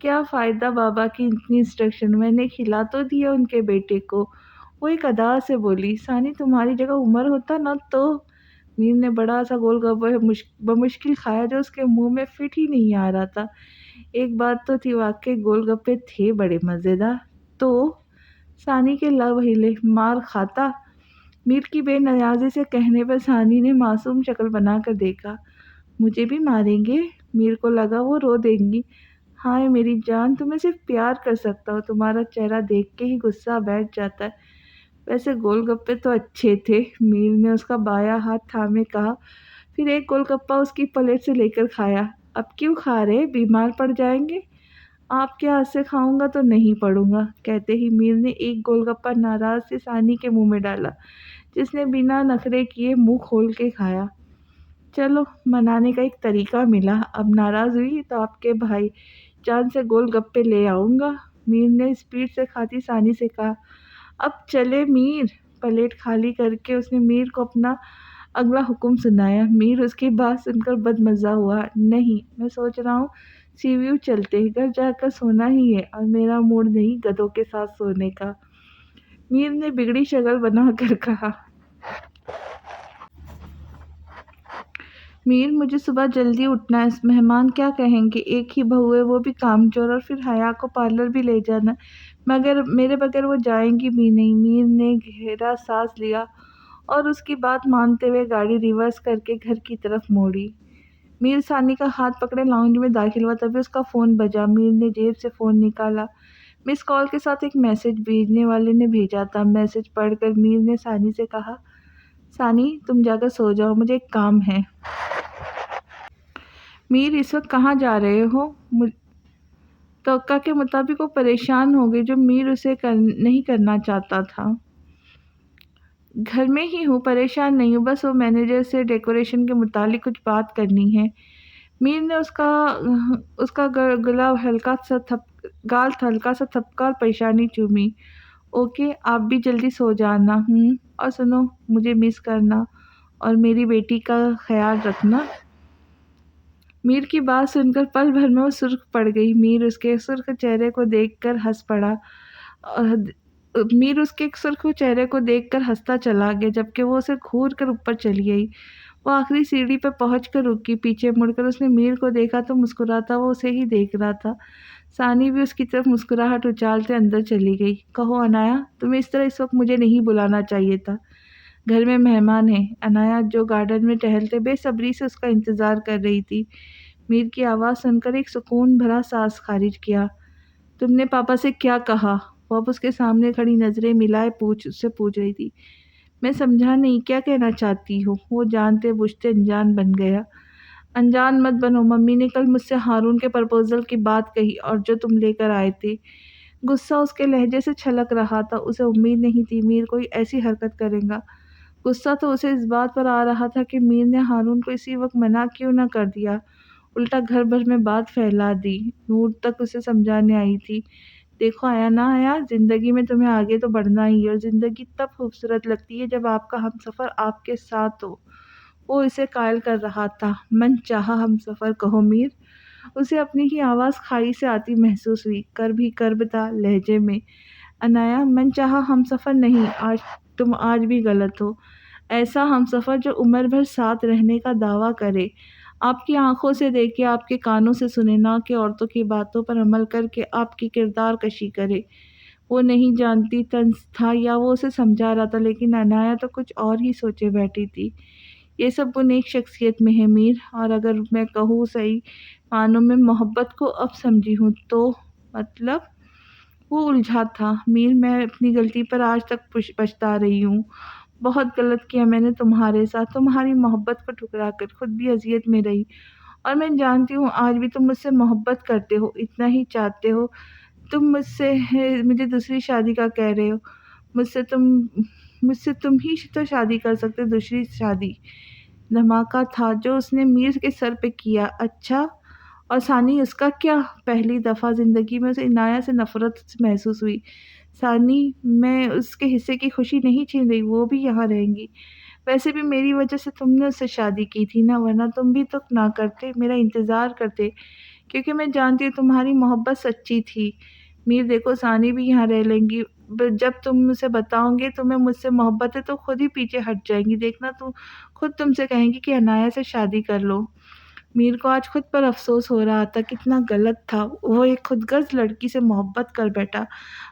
کیا فائدہ بابا کی اتنی انسٹرکشن، میں نے کھلا تو دیا ان کے بیٹے کو۔ وہ ایک ادا سے بولی، ثانی تمہاری جگہ عمر ہوتا نا تو۔ میر نے بڑا سا گول گپا بمشکل کھایا جو اس کے منہ میں فٹ ہی نہیں آ رہا تھا۔ ایک بات تو تھی، واقعی گول گپے تھے بڑے مزیدار۔ تو ثانی کے لب ہلے، مار کھاتا؟ میر کی بے نیازی سے کہنے پر ثانی نے معصوم شکل بنا کر دیکھا۔ مجھے بھی ماریں گے؟ میر کو لگا وہ رو دیں گی۔ ہائے میری جان، تمہیں صرف پیار کر سکتا ہوں، تمہارا چہرہ دیکھ کے ہی غصہ بیٹھ جاتا ہے۔ ویسے گول گپے تو اچھے تھے، میر نے اس کا بایاں ہاتھ تھامے کہا، پھر ایک گول گپا اس کی پلیٹ سے لے کر کھایا۔ اب کیوں کھا رہے؟ بیمار پڑ جائیں گے۔ آپ کے ہاتھ سے کھاؤں گا تو نہیں پڑوں گا، کہتے ہی میر نے ایک گول گپا ناراض سے ثانی کے منہ میں ڈالا، جس نے بنا نخرے کیے منہ کھول کے کھایا۔ چلو، منانے کا ایک طریقہ ملا، اب ناراض ہوئی تو آپ کے بھائی جان سے گول گپے لے آؤں گا، میر نے اسپیڈ سے کھاتی ثانی سے کہا۔ اب چلے میر۔ پلیٹ خالی کر کے اس نے میر کو اپنا اگلا حکم سنایا۔ میر اس کی بات سن کر بدمزہ ہوا۔ نہیں، میں سوچ رہا ہوں سی ویو چلتے، گھر جا کر سونا ہی ہے، اور میرا موڈ نہیں گدھوں کے ساتھ سونے کا، میر نے بگڑی شکل بنا کر کہا۔ میر، مجھے صبح جلدی اٹھنا ہے، مہمان کیا کہیں گے، ایک ہی بہو ہے، وہ بھی کام چور، اور پھر حیا کو پارلر بھی لے جانا، مگر میرے بغیر وہ جائیں گی بھی نہیں۔ میر نے گہرا سانس لیا اور اس کی بات مانتے ہوئے گاڑی ریورس کر کے گھر کی طرف موڑی۔ میر ثانی کا ہاتھ پکڑے لاؤنج میں داخل ہوا، تبھی اس کا فون بجا۔ میر نے جیب سے فون نکالا، مس کال کے ساتھ ایک میسج بھیجنے والے نے بھیجا تھا۔ میسج پڑھ کر میر نے ثانی سے کہا، ثانی تم جا کر سو جاؤ، مجھے ایک کام ہے۔ میر، اس وقت کہاں جا رہے ہو؟ توقع کے مطابق وہ پریشان ہو گئی، جو میر اسے نہیں کرنا چاہتا تھا۔ گھر میں ہی ہوں، پریشان نہیں ہوں، بس وہ مینیجر سے ڈیکوریشن کے متعلق کچھ بات کرنی ہے۔ میر نے اس کا گال ہلکا سا تھپکا اور پریشانی چومی۔ اوکے، آپ بھی جلدی سو جانا۔ اور سنو، مجھے مس کرنا اور میری بیٹی کا خیال رکھنا۔ میر کی بات سن کر پل بھر میں وہ سرخ پڑ گئی۔ میر اس کے سرخ چہرے کو دیکھ کر ہنستا چلا گیا، جبکہ وہ اسے گھور کر اوپر چلی گئی۔ وہ آخری سیڑھی پر پہنچ کر رکی، پیچھے مڑ کر اس نے میر کو دیکھا تو مسکراتا وہ اسے ہی دیکھ رہا تھا۔ ثانی بھی اس کی طرف مسکراہٹ اچالتے اندر چلی گئی۔ کہو عنایا، تمہیں اس طرح اس وقت مجھے نہیں بلانا چاہیے تھا، گھر میں مہمان ہیں۔ عنایا، جو گارڈن میں ٹہلتے بے صبری سے اس کا انتظار کر رہی تھی، میر کی آواز سن کر ایک سکون بھرا سانس خارج کیا۔ تم نے پاپا سے کیا کہا؟ وہ اب اس کے سامنے کھڑی نظریں ملائے اس سے پوچھ رہی تھی۔ میں سمجھا نہیں، کیا کہنا چاہتی ہو؟ وہ جانتے بوجھتے انجان بن گیا۔ انجان مت بنو، ممی نے کل مجھ سے ہارون کے پرپوزل کی بات کہی، اور جو تم لے کر آئے تھے۔ غصہ اس کے لہجے سے چھلک رہا تھا، اسے امید نہیں تھی میر کوئی ایسی حرکت کرے گا۔ غصہ تو اسے اس بات پر آ رہا تھا کہ میر نے ہارون کو اسی وقت منع کیوں نہ کر دیا، الٹا گھر بھر میں بات پھیلا دی۔ نور تک اسے سمجھانے آئی تھی، دیکھو آیا، زندگی میں تمہیں آگے تو بڑھنا ہی ہے، اور زندگی تب خوبصورت لگتی ہے جب آپ کا ہمسفر آپ کے ساتھ ہو۔ وہ اسے قائل کر رہا تھا۔ من چاہا ہمسفر کہو میر، اسے اپنی ہی آواز کھائی سے آتی محسوس ہوئی، کرب تھا لہجے میں۔ عنایا، من چاہا ہمسفر نہیں، تم آج بھی غلط ہو۔ ایسا ہمسفر جو عمر بھر ساتھ رہنے کا دعویٰ کرے، آپ کی آنکھوں سے دیکھے، آپ کے کانوں سے سنے، نہ کہ عورتوں کی باتوں پر عمل کر کے آپ کی کردار کشی کرے۔ وہ نہیں جانتی طنز تھا یا وہ اسے سمجھا رہا تھا، لیکن عنایا تو کچھ اور ہی سوچے بیٹھی تھی۔ یہ سب گن ایک شخصیت میں ہے میر، اور اگر میں کہوں صحیح معنوں میں محبت کو اب سمجھی ہوں تو مطلب۔ وہ الجھا تھا۔ میر، میں اپنی غلطی پر آج تک پچھتا رہی ہوں، بہت غلط کیا میں نے تمہارے ساتھ، تمہاری محبت کو ٹھکرا کر خود بھی اذیت میں رہی، اور میں جانتی ہوں آج بھی تم مجھ سے محبت کرتے ہو، اتنا ہی چاہتے ہو۔ تم مجھے دوسری شادی کا کہہ رہے ہو، مجھ سے تم ہی تو شادی کر سکتے، دوسری شادی۔ دھماکہ تھا جو اس نے میر کے سر پہ کیا۔ اچھا، اور ثانی اس کا کیا؟ پہلی دفعہ زندگی میں اسے عنایا سے نفرت محسوس ہوئی۔ ثانی، میں اس کے حصے کی خوشی نہیں چھین رہی، وہ بھی یہاں رہیں گی۔ ویسے بھی میری وجہ سے تم نے اس سے شادی کی تھی نا، ورنہ تم بھی تو نہ کرتے، میرا انتظار کرتے، کیونکہ میں جانتی ہوں تمہاری محبت سچی تھی۔ میر دیکھو ثانی بھی یہاں رہ لیں گی، جب تم اسے بتاؤں گے تمہیں مجھ سے محبت ہے تو خود ہی پیچھے ہٹ جائیں گی، دیکھنا تو خود تم سے کہیں گی کہ عنایہ سے شادی کر لو۔ میر کو آج خود پر افسوس ہو رہا تھا، کتنا غلط تھا، وہ ایک خود غرض لڑکی سے محبت کر بیٹھا۔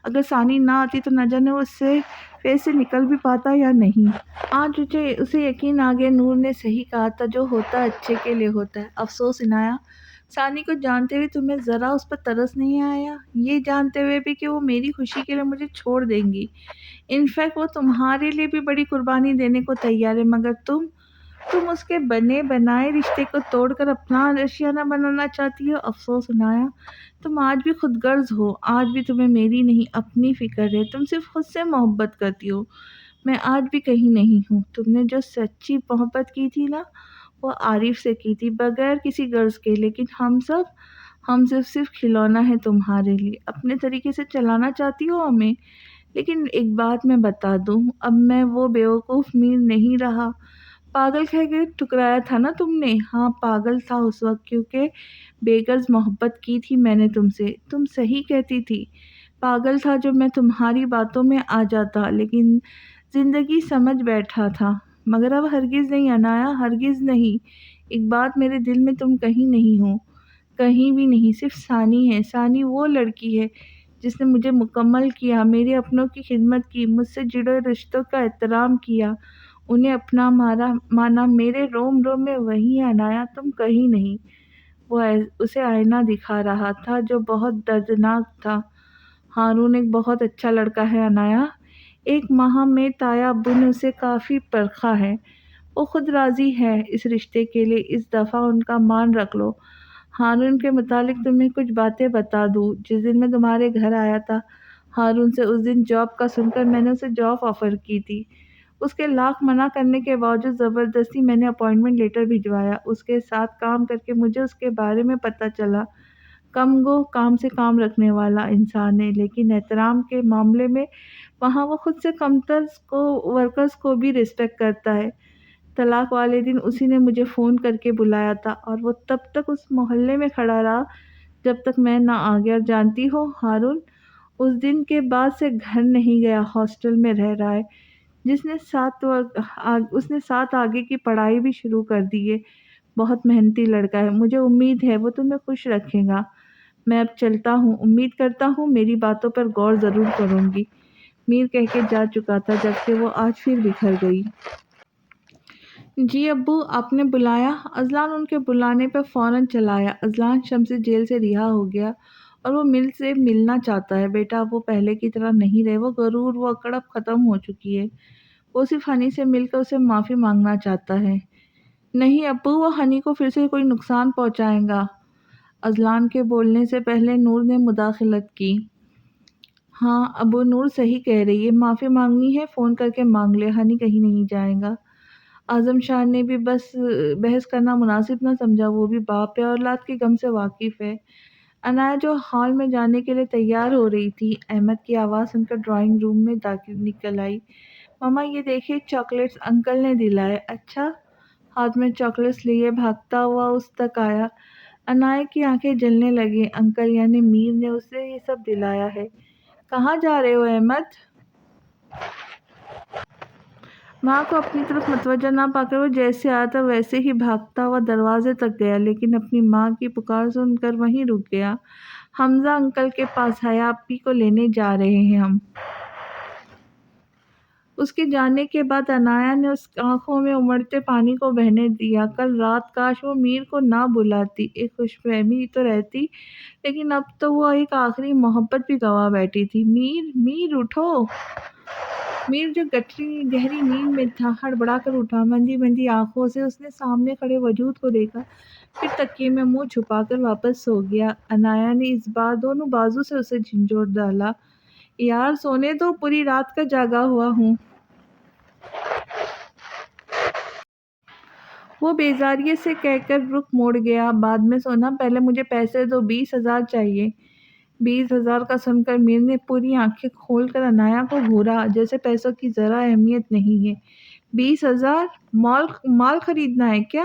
اگر ثانی نہ آتی تو نہ جانے وہ اس سے فیس سے نکل بھی پاتا یا نہیں۔ آج اسے یقین آ گیا، نور نے صحیح کہا تھا، جو ہوتا ہے اچھے کے لیے ہوتا ہے۔ افسوس عنایہ، ثانی کو جانتے ہوئے تمہیں ذرا اس پر ترس نہیں آیا، یہ جانتے ہوئے بھی کہ وہ میری خوشی کے لیے مجھے چھوڑ دیں گی۔ انفیکٹ وہ تمہارے لیے بھی بڑی قربانی دینے کو تیار ہے، مگر تم اس کے بنے بنائے رشتے کو توڑ کر اپنا آشیانہ بنانا چاہتی ہو۔ افسوس عنایہ، تم آج بھی خود غرض ہو، آج بھی تمہیں میری نہیں اپنی فکر ہے، تم صرف خود سے محبت کرتی ہو، میں آج بھی کہیں نہیں ہوں۔ تم نے جو سچی محبت کی تھی نا، وہ عارف سے کی تھی، بغیر کسی غرض کے، لیکن ہم صرف کھلونا ہے تمہارے لیے، اپنے طریقے سے چلانا چاہتی ہو ہمیں۔ لیکن ایک بات میں بتا دوں، اب میں وہ بیوقوف میر نہیں رہا۔ پاگل کہہ کے ٹھکرایا تھا نا تم نے؟ ہاں پاگل تھا اس وقت، کیونکہ بے غرض محبت کی تھی میں نے تم سے، تم صحیح کہتی تھی۔ پاگل تھا جو میں تمہاری باتوں میں آ جاتا، لیکن زندگی سمجھ بیٹھا تھا، مگر اب ہرگز نہیں عنایہ، ہرگز نہیں۔ ایک بات میرے دل میں تم کہیں نہیں ہو، کہیں بھی نہیں، صرف ثانی ہے۔ ثانی وہ لڑکی ہے جس نے مجھے مکمل کیا، میرے اپنوں کی خدمت کی، مجھ سے جڑے رشتوں کا احترام کیا، انہیں اپنا مانا، میرے روم روم میں وہی ہے عنایہ، تم کہیں نہیں۔ وہ اسے آئینہ دکھا رہا تھا جو بہت دردناک تھا۔ ہارون ایک بہت اچھا لڑکا ہے عنایہ، ایک ماہ میں تایا ابو نے اسے کافی پرکھا ہے، وہ خود راضی ہے اس رشتے کے لیے، اس دفعہ ان کا مان رکھ لو۔ ہارون کے متعلق تمہیں کچھ باتیں بتا دوں، جس دن میں تمہارے گھر آیا تھا ہارون سے، اس دن جاب کا سن کر میں نے اسے جاب آفر کی تھی، اس کے لاکھ منع کرنے کے باوجود زبردستی میں نے اپائنٹمنٹ لیٹر بھجوایا، اس کے ساتھ کام کر کے مجھے اس کے بارے میں پتہ چلا، کم گو کام سے کام رکھنے والا انسان ہے، لیکن احترام کے معاملے میں وہاں وہ خود سے کمتر ورکرز کو بھی ریسپیکٹ کرتا ہے۔ طلاق والے دن اسی نے مجھے فون کر کے بلایا تھا، اور وہ تب تک اس محلے میں کھڑا رہا جب تک میں نہ آ گیا، اور جانتی ہو ہارون اس دن کے بعد سے گھر نہیں گیا، ہاسٹل میں رہ رہا ہے، اس نے ساتھ آگے کی پڑھائی بھی شروع کر دی ہے، بہت محنتی لڑکا ہے، مجھے امید ہے وہ تمہیں خوش رکھے گا۔ میں اب چلتا ہوں، امید کرتا ہوں میری باتوں پر غور ضرور کروں گی۔ میر کہہ کے جا چکا تھا، جبکہ وہ آج پھر بکھر گئی۔ جی ابو، آپ نے بلایا؟ اذلان ان کے بلانے پر فوراً چلا آیا۔ اذلان شمسی جیل سے رہا ہو گیا اور وہ مل سے ملنا چاہتا ہے۔ بیٹا اب وہ پہلے کی طرح نہیں رہے، وہ غرور، وہ اکڑ اب ختم ہو چکی ہے، وہ صرف ہنی سے مل کر اسے معافی مانگنا چاہتا ہے۔ نہیں ابو، وہ ہنی کو پھر سے کوئی نقصان پہنچائے گا۔ اذلان کے بولنے سے پہلے نور نے مداخلت کی۔ ہاں ابو، نور صحیح کہہ رہی ہے، معافی مانگنی ہے فون کر کے مانگ لے، ہنی کہیں نہیں جائے گا۔ اعظم شاہ نے بھی بحث کرنا مناسب نہ سمجھا، وہ بھی باپ ہے، اولاد کے غم سے واقف ہے۔ عنایہ جو ہال میں جانے کے لیے تیار ہو رہی تھی، احمد کی آواز سن کر ڈرائنگ روم میں نکل آئی۔ ماما یہ دیکھیں، چاکلیٹس انکل نے دلائے۔ اچھا؟ ہاتھ میں چاکلیٹس لیے بھاگتا ہوا اس تک آیا۔ عنایہ کی آنکھیں جلنے لگیں، انکل یعنی میر نے اسے یہ سب دلایا ہے۔ کہاں جا رہے ہو احمد؟ ماں کو اپنی طرف متوجہ نہ پا کر وہ جیسے آیا تھا ویسے ہی بھاگتا ہوا دروازے تک گیا، لیکن اپنی ماں کی پکار سن کر وہیں رک گیا۔ حمزہ انکل کے پاس ہے، آپی کو لینے جا رہے ہیں ہم۔ اس کے جانے کے بعد عنایہ نے اس آنکھوں میں امڑتے پانی کو بہنے دیا۔ کل رات کاش وہ میر کو نہ بلاتی، ایک خوش فہمی تو رہتی، لیکن اب تو وہ ایک آخری محبت بھی گنوا بیٹھی تھی۔ میر اٹھو! میر جو گہری نیند میں تھا ہڑبڑا کر اٹھا، بندھی بندھی آنکھوں سے اس نے سامنے کھڑے وجود کو دیکھا، پھر تکیے میں منہ چھپا کر واپس سو گیا۔ عنایہ نے اس بار دونوں بازو سے اسے جھنجھوڑ ڈالا۔ یار سونے دو، پوری رات کا جاگا ہوا ہوں۔ وہ بیزاریت سے کہہ کر رخ موڑ گیا۔ بعد میں سونا، پہلے مجھے پیسے دو، 20,000 چاہیے۔ 20,000 کا سن کر میر نے پوری آنکھیں کھول کر عنایہ کو گھورا، جیسے پیسوں کی ذرا اہمیت نہیں ہے۔ 20,000؟ مال خریدنا ہے کیا؟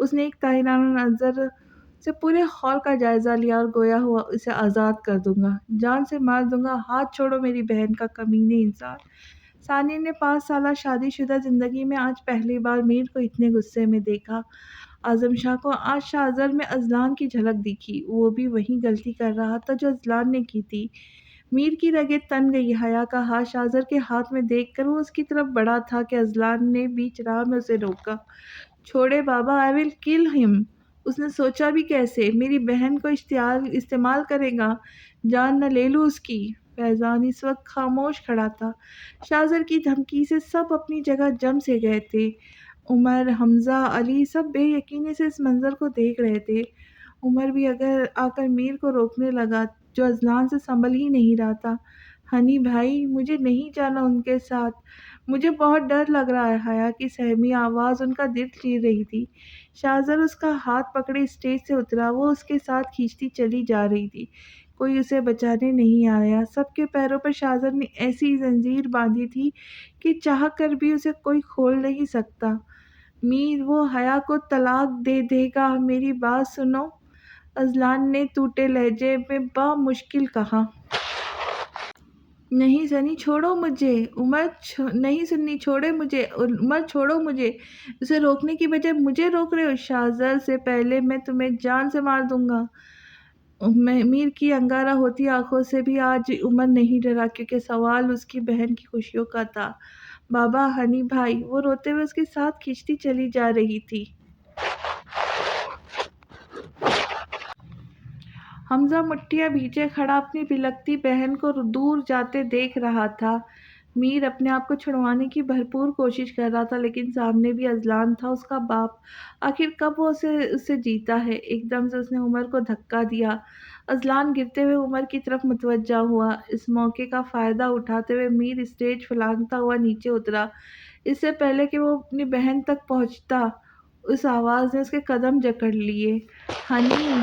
اس نے ایک طاہرانہ نظر سے پورے ہال کا جائزہ لیا اور گویا ہوا اسے آزاد کر دوں گا، جان سے مار دوں گا، ہاتھ چھوڑو میری بہن کا کمینے انسان۔ ثانیہ نے 5 سالہ شادی شدہ زندگی میں آج پہلی بار میر کو اتنے غصے میں دیکھا۔ اعظم شاہ کو آج شاہ زر میں اذلان کی جھلک دکھی، وہ بھی وہی غلطی کر رہا تھا جو اذلان نے کی تھی۔ میر کی رگیں تن گئی، حیا کا ہاتھ شاہ زر کے ہاتھ میں دیکھ کر وہ اس کی طرف بڑھا تھا کہ اذلان نے بیچ راہ میں اسے روکا۔ چھوڑے بابا، آئی ول کل ہم۔ اس نے سوچا بھی کیسے، میری بہن کو استعمال کرے گا، جان نہ لے لوں اس کی۔ فیضان اس وقت خاموش کھڑا تھا۔ شاہ زر کی دھمکی سے سب اپنی جگہ جم سے گئے تھے۔ عمر، حمزہ، علی سب بے یقینی سے اس منظر کو دیکھ رہے تھے۔ عمر بھی آ کر میر کو روکنے لگا جو اذلان سے سنبھل ہی نہیں رہا تھا۔ ہنی بھائی، مجھے نہیں جانا ان کے ساتھ، مجھے بہت ڈر لگ رہا ہے۔ حیا کی سہمی آواز ان کا دل چیر رہی تھی۔ شاہ زر اس کا ہاتھ پکڑے اسٹیج سے اترا، وہ اس کے ساتھ کھینچتی چلی جا رہی تھی۔ کوئی اسے بچانے نہیں آیا۔ سب کے پیروں پر شاہ زر نے ایسی زنجیر باندھی تھی کہ چاہ کر بھی اسے کوئی کھول نہیں سکتا۔ میر، وہ حیا کو طلاق دے دے گا، میری بات سنو، اذلان نے ٹوٹے لہجے میں بامشکل کہا۔ نہیں سنی، چھوڑو مجھے۔ نہیں سنی، چھوڑے مجھے، عمر چھوڑو مجھے۔ اسے روکنے کی بجائے مجھے روک رہے ہو؟ شاہ زر سے پہلے میں تمہیں جان سے مار دوں گا۔ میر کی انگارہ ہوتی آنکھوں سے بھی آج عمر نہیں ڈرا، کیونکہ سوال اس کی بہن کی خوشیوں کا تھا۔ بابا، ہنی بھائی، وہ روتے ہوئے اس کے ساتھ کھینچتی چلی جا رہی تھی۔ حمزہ مٹھیاں بھیجے کھڑا اپنی بلکتی بہن کو دور جاتے دیکھ رہا تھا۔ میر اپنے آپ کو چھڑوانے کی بھرپور کوشش کر رہا تھا، لیکن سامنے بھی اذلان تھا، اس کا باپ۔ آخر کب وہ اسے جیتا ہے؟ ایک دم سے اس نے عمر کو دھکا دیا۔ اذلان گرتے ہوئے عمر کی طرف متوجہ ہوا۔ اس موقع کا فائدہ اٹھاتے ہوئے میر اسٹیج پھلانگتا ہوا نیچے اترا۔ اس سے پہلے کہ وہ اپنی بہن تک پہنچتا، اس آواز نے اس کے قدم جکڑ لیے۔ ہنی!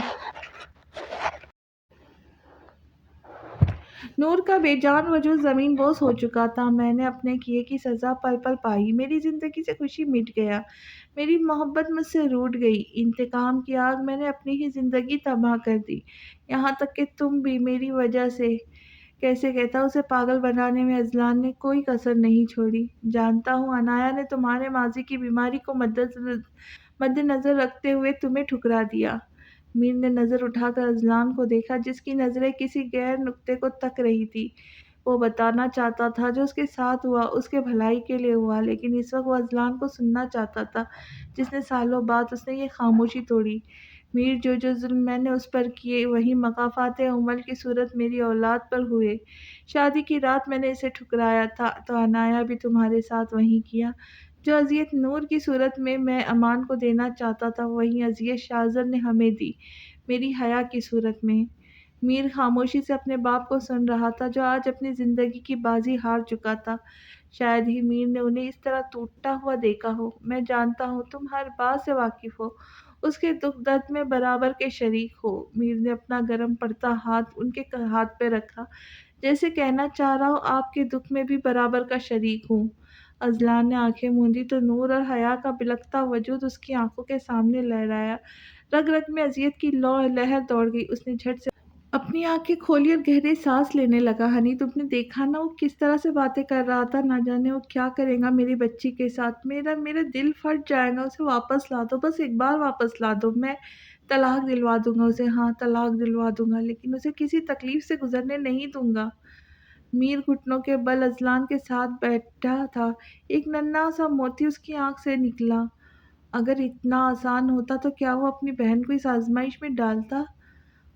نور کا بے جان وجود زمین بوس ہو چکا تھا۔ میں نے اپنے کیے کی سزا پل پل پائی، میری زندگی سے خوشی مٹ گیا، میری محبت مجھ سے روٹھ گئی، انتقام کی آگ میں نے اپنی ہی زندگی تباہ کر دی، یہاں تک کہ تم بھی میری وجہ سے۔ کیسے کہتا، اسے پاگل بنانے میں اذلان نے کوئی کسر نہیں چھوڑی۔ جانتا ہوں عنایا نے تمہارے ماضی کی بیماری کو مد نظر رکھتے ہوئے تمہیں ٹھکرا دیا۔ میر نے نظر اٹھا کر اذلان کو دیکھا، جس کی نظریں کسی غیر نقطے کو تک رہی تھی۔ وہ بتانا چاہتا تھا جو اس کے ساتھ ہوا اس کے بھلائی کے لیے ہوا، لیکن اس وقت وہ اذلان کو سننا چاہتا تھا جس نے سالوں بعد اس نے یہ خاموشی توڑی۔ میر، جو ظلم میں نے اس پر کیے وہی مکافات عمل کی صورت میری اولاد پر ہوئے۔ شادی کی رات میں نے اسے ٹھکرایا تھا تو عنایا بھی تمہارے ساتھ وہی کیا۔ جو اذیت نور کی صورت میں امان کو دینا چاہتا تھا، وہی اذیت شاہ زر نے ہمیں دی، میری حیا کی صورت میں۔ میر خاموشی سے اپنے باپ کو سن رہا تھا جو آج اپنی زندگی کی بازی ہار چکا تھا۔ شاید ہی میر نے انہیں اس طرح ٹوٹتا ہوا دیکھا ہو۔ میں جانتا ہوں تم ہر بات سے واقف ہو، اس کے دکھ درد میں برابر کے شریک ہو۔ میر نے اپنا گرم پڑتا ہاتھ ان کے ہاتھ پہ رکھا، جیسے کہنا چاہ رہا ہو آپ کے دکھ میں بھی برابر کا شریک ہوں۔ اذلان نے آنکھیں موندی تو نور اور حیا کا بلکتا وجود اس کی آنکھوں کے سامنے لہرایا۔ رگ رگ میں اذیت کی لہر دوڑ گئی۔ اس نے جھٹ سے اپنی آنکھیں کھولی اور گہری سانس لینے لگا۔ ہنی، تم نے دیکھا نا وہ کس طرح سے باتیں کر رہا تھا، نہ جانے وہ کیا کرے گا میری بچی کے ساتھ۔ میرا دل پھٹ جائے گا، اسے واپس لا دو، بس ایک بار واپس لا دو، میں طلاق دلوا دوں گا اسے، ہاں طلاق دلوا دوں گا، لیکن اسے کسی تکلیف سے گزرنے نہیں دوں گا۔ میر گھٹنوں کے بل اذلان کے ساتھ بیٹھا تھا، ایک ننھا سا موتی اس کی آنکھ سے نکلا۔ اگر اتنا آسان ہوتا تو کیا وہ اپنی بہن کو اس آزمائش میں ڈالتا؟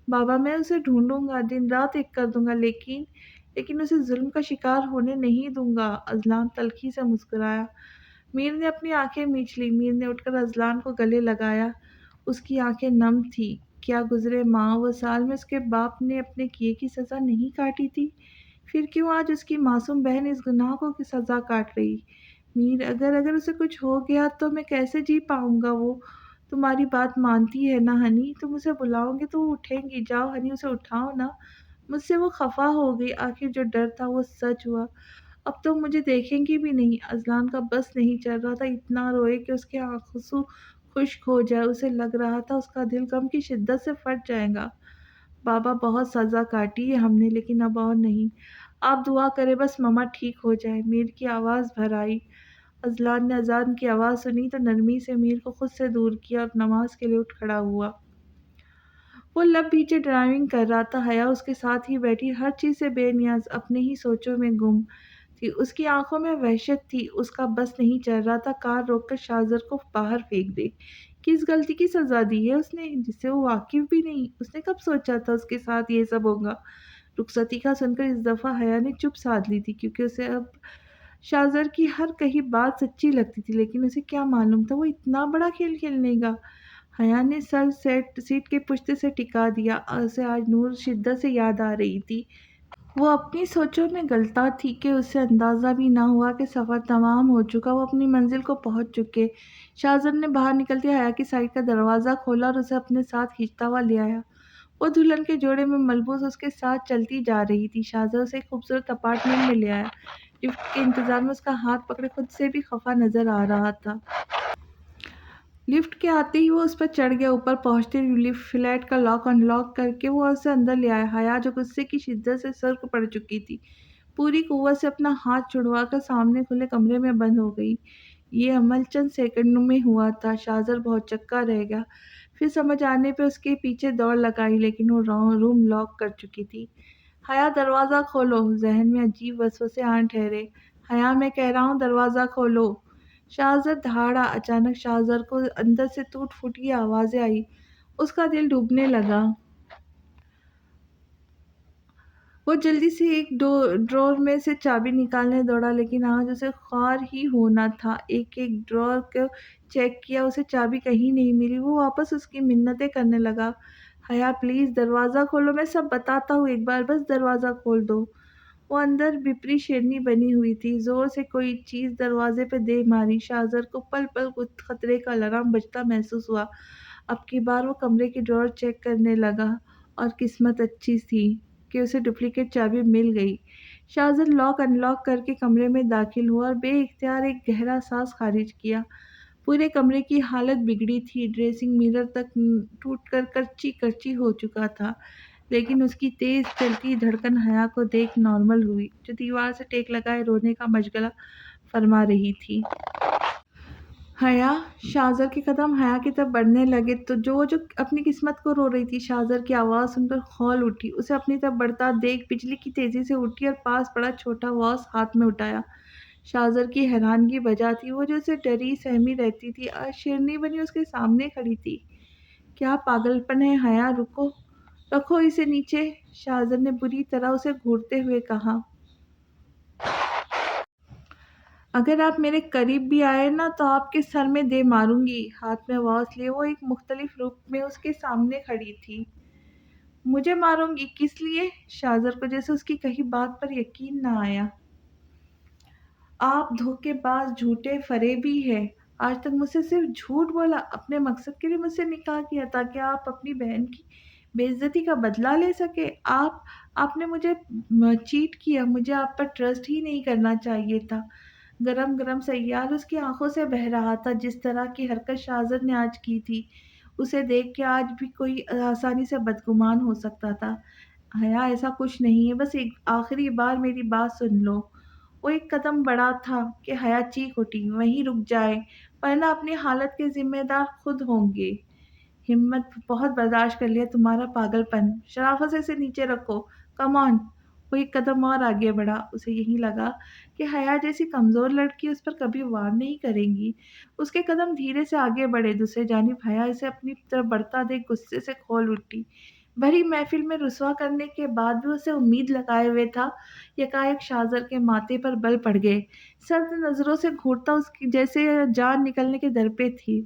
بابا، میں اسے ڈھونڈوں گا، دن رات ایک کر دوں گا، لیکن اسے ظلم کا شکار ہونے نہیں دوں گا۔ اذلان تلخی سے مسکرایا۔ میر نے اپنی آنکھیں میچ لی۔ میر نے اٹھ کر اذلان کو گلے لگایا، اس کی آنکھیں نم تھیں۔ کیا گزرے ماہ و سال میں اس کے باپ نے اپنے کیے کی سزا نہیں کاٹی تھی؟ پھر کیوں آج اس کی معصوم بہن اس گناہ کو سزا کاٹ رہی؟ میر، اگر اسے کچھ ہو گیا تو میں کیسے جی پاؤں گا؟ وہ تمہاری بات مانتی ہے نا ہنی؟ تم اسے بلاؤ گے تو وہ اٹھیں گی، جاؤ ہنی اسے اٹھاؤ نا۔ مجھ سے وہ خفا ہو گئی، آخر جو ڈر تھا وہ سچ ہوا، اب تو مجھے دیکھیں گی بھی نہیں۔ اذلان کا بس نہیں چل رہا تھا، اتنا روئے کہ اس کے آنسو خشک ہو جائے۔ اسے لگ رہا تھا اس کا دل غم کی شدت سے پھٹ جائے گا۔ بابا بہت سزا کاٹی ہے ہم نے، لیکن اب اور نہیں۔ آپ دعا کریں بس مما ٹھیک ہو جائے۔ میر کی آواز بھر آئی۔ اذلان نے اذان کی آواز سنی تو نرمی سے میر کو خود سے دور کیا اور نماز کے لیے اٹھ کھڑا ہوا۔ وہ لب پیچھے ڈرائیونگ کر رہا تھا۔ حیا اس کے ساتھ ہی بیٹھی، ہر چیز سے بے نیاز، اپنے ہی سوچوں میں گم تھی۔ اس کی آنکھوں میں وحشت تھی۔ اس کا بس نہیں چل رہا تھا کار روک کر شاہزر کو باہر پھینک دے۔ کس غلطی کی سزا دی ہے اس نے، جس سے وہ واقف بھی نہیں؟ اس نے کب سوچا تھا اس کے ساتھ یہ سب ہوگا؟ رخصتی کا سن کر اس دفعہ حیا نے چپ سادھ لی تھی، کیونکہ اسے اب شاہزر کی ہر کہی بات سچی لگتی تھی، لیکن اسے کیا معلوم تھا وہ اتنا بڑا کھیل کھیلنے گا۔ حیا نے سر سیٹ کے پشت سے ٹکا دیا۔ اسے آج نور شدت سے یاد آ رہی تھی۔ وہ اپنی سوچوں میں غلطاں تھی کہ اسے اندازہ بھی نہ ہوا کہ سفر تمام ہو چکا، وہ اپنی منزل کو پہنچ چکے۔ شاہزر نے باہر نکلتے حیا کی سائیڈ کا دروازہ کھولا اور اسے اپنے ساتھ کھینچتا ہوا لے آیا۔ وہ دلہن کے جوڑے میں ملبوس اس کے ساتھ چلتی جا رہی تھی۔ شاہزر اسے ایک خوبصورت اپارٹمنٹ میں لے آیا۔ لفٹ کے انتظار میں اس کا ہاتھ پکڑے خود سے بھی خفا نظر آ رہا تھا۔ لفٹ کے آتے ہی وہ اس پر چڑھ گیا۔ اوپر پہنچتے ہی فلیٹ کا لاک ان لاک کر کے وہ اسے اندر لے آیا۔ حیا جو غصے کی شدت سے سرخ پڑ چکی تھی، پوری قوت سے اپنا ہاتھ چھڑوا کر سامنے کھلے کمرے میں بند ہو گئی۔ یہ عمل چند سیکنڈوں میں ہوا تھا۔ شاہزر بہت چکا رہ گیا۔ پھر سمجھ آنے پہ اس کے پیچھے دوڑ لگائی، لیکن وہ روم لاک کر چکی تھی۔ حیا دروازہ کھولو۔ ذہن میں عجیب وسوسے آن ٹھہرے۔ حیا میں کہہ رہا ہوں دروازہ کھولو۔ شاہزر دھاڑا۔ اچانک شاہزر کو اندر سے ٹوٹ پھوٹ آوازیں آئی۔ اس کا دل ڈوبنے لگا۔ وہ جلدی سے ایک ڈرور میں سے چابی نکالنے دوڑا، لیکن آج اسے خوار ہی ہونا تھا۔ ایک ایک ڈرور کو چیک کیا، اسے چابی کہیں نہیں ملی۔ وہ واپس اس کی منتیں کرنے لگا۔ حیا پلیز دروازہ کھولو، میں سب بتاتا ہوں، ایک بار بس دروازہ کھول دو۔ وہ اندر بھیتری شیرنی بنی ہوئی تھی۔ زور سے کوئی چیز دروازے پہ دے ماری۔ شاہزر کو پل پل خطرے کا الارم بجتا محسوس ہوا۔ اب کی بار وہ کمرے کی ڈرور چیک کرنے لگا، اور قسمت اچھی تھی کہ اسے ڈپلیکیٹ چابی مل گئی۔ شاہزر لاک ان لاک کر کے کمرے میں داخل ہوا اور بے اختیار ایک گہرا سانس خارج کیا۔ پورے کمرے کی حالت بگڑی تھی۔ ڈریسنگ مرر تک ٹوٹ کر کرچی کرچی ہو چکا تھا، لیکن اس کی تیز چلتی دھڑکن حیا کو دیکھ نارمل ہوئی، جو دیوار سے ٹیک لگائے رونے کا مشغلہ فرما رہی تھی۔ حیا۔ شاہزر کے قدم حیا کی طرف بڑھنے لگے تو جو اپنی قسمت کو رو رہی تھی۔ شاہزر کی آواز سن کر کھول اٹھی۔ اسے اپنی طرف بڑھتا دیکھ بجلی کی تیزی سے اٹھی اور پاس پڑا چھوٹا واس ہاتھ میں اٹھایا۔ شاہزر کی حیرانگی بجا تھی۔ وہ جو اسے ڈری سہمی رہتی تھی، آج شیرنی بنی اس کے سامنے کھڑی تھی۔ کیا پاگل پن ہے حیا، رکھو اسے نیچے، شاہزر نے بری طرح اسے گھورتے ہوئے کہا۔ اگر آپ میرے قریب بھی آئے نا تو آپ کے سر میں دے ماروں گی۔ ہاتھ میں واس لیے وہ ایک مختلف روپ میں اس کے سامنے کھڑی تھی۔ مجھے ماروں گی؟ کس لیے؟ شاہزر کو جیسے اس کی کہی بات پر یقین نہ آیا۔ آپ دھوکے باز، جھوٹے فریبی ہیں۔ آج تک مجھ سے صرف جھوٹ بولا، اپنے مقصد کے لیے مجھ سے نکاح کیا تاکہ آپ اپنی بہن کی بے عزتی کا بدلہ لے سکے۔ آپ نے مجھے چیٹ کیا۔ مجھے آپ پر ٹرسٹ ہی نہیں کرنا چاہیے تھا۔ گرم گرم سیال اس کی آنکھوں سے بہہ رہا تھا۔ جس طرح کی حرکت شاہزر نے آج کی تھی، اسے دیکھ کے آج بھی کوئی آسانی سے بدگمان ہو سکتا تھا۔ حیا ایسا کچھ نہیں ہے، بس ایک آخری بار میری بات سن لو۔ وہ ایک قدم بڑھا تھا کہ حیا چیخ اٹھی، وہیں رک جائے، ورنہ اپنی حالت کے ذمہ دار خود ہوں گے۔ ہمت، بہت برداشت کر لیا تمہارا پاگل پن، شرافت سے اسے نیچے رکھو، کم آن۔ وہ ایک قدم اور آگے بڑھا۔ اسے یہی لگا کہ حیا جیسی کمزور لڑکی اس پر کبھی وار نہیں کرے گی۔ اس کے قدم دھیرے سے آگے بڑھے۔ دوسری جانب حیا اسے اپنی طرف بڑھتا دیکھ غصے سے کھول اٹھی۔ بھری محفل میں رسوا کرنے کے بعد بھی اسے امید لگائے ہوئے تھا۔ یکایک شاہزر کے ماتھے پر بل پڑ گئے۔ سرد نظروں سے گھورتا اس کی جیسے جان نکلنے کے در پہ تھی۔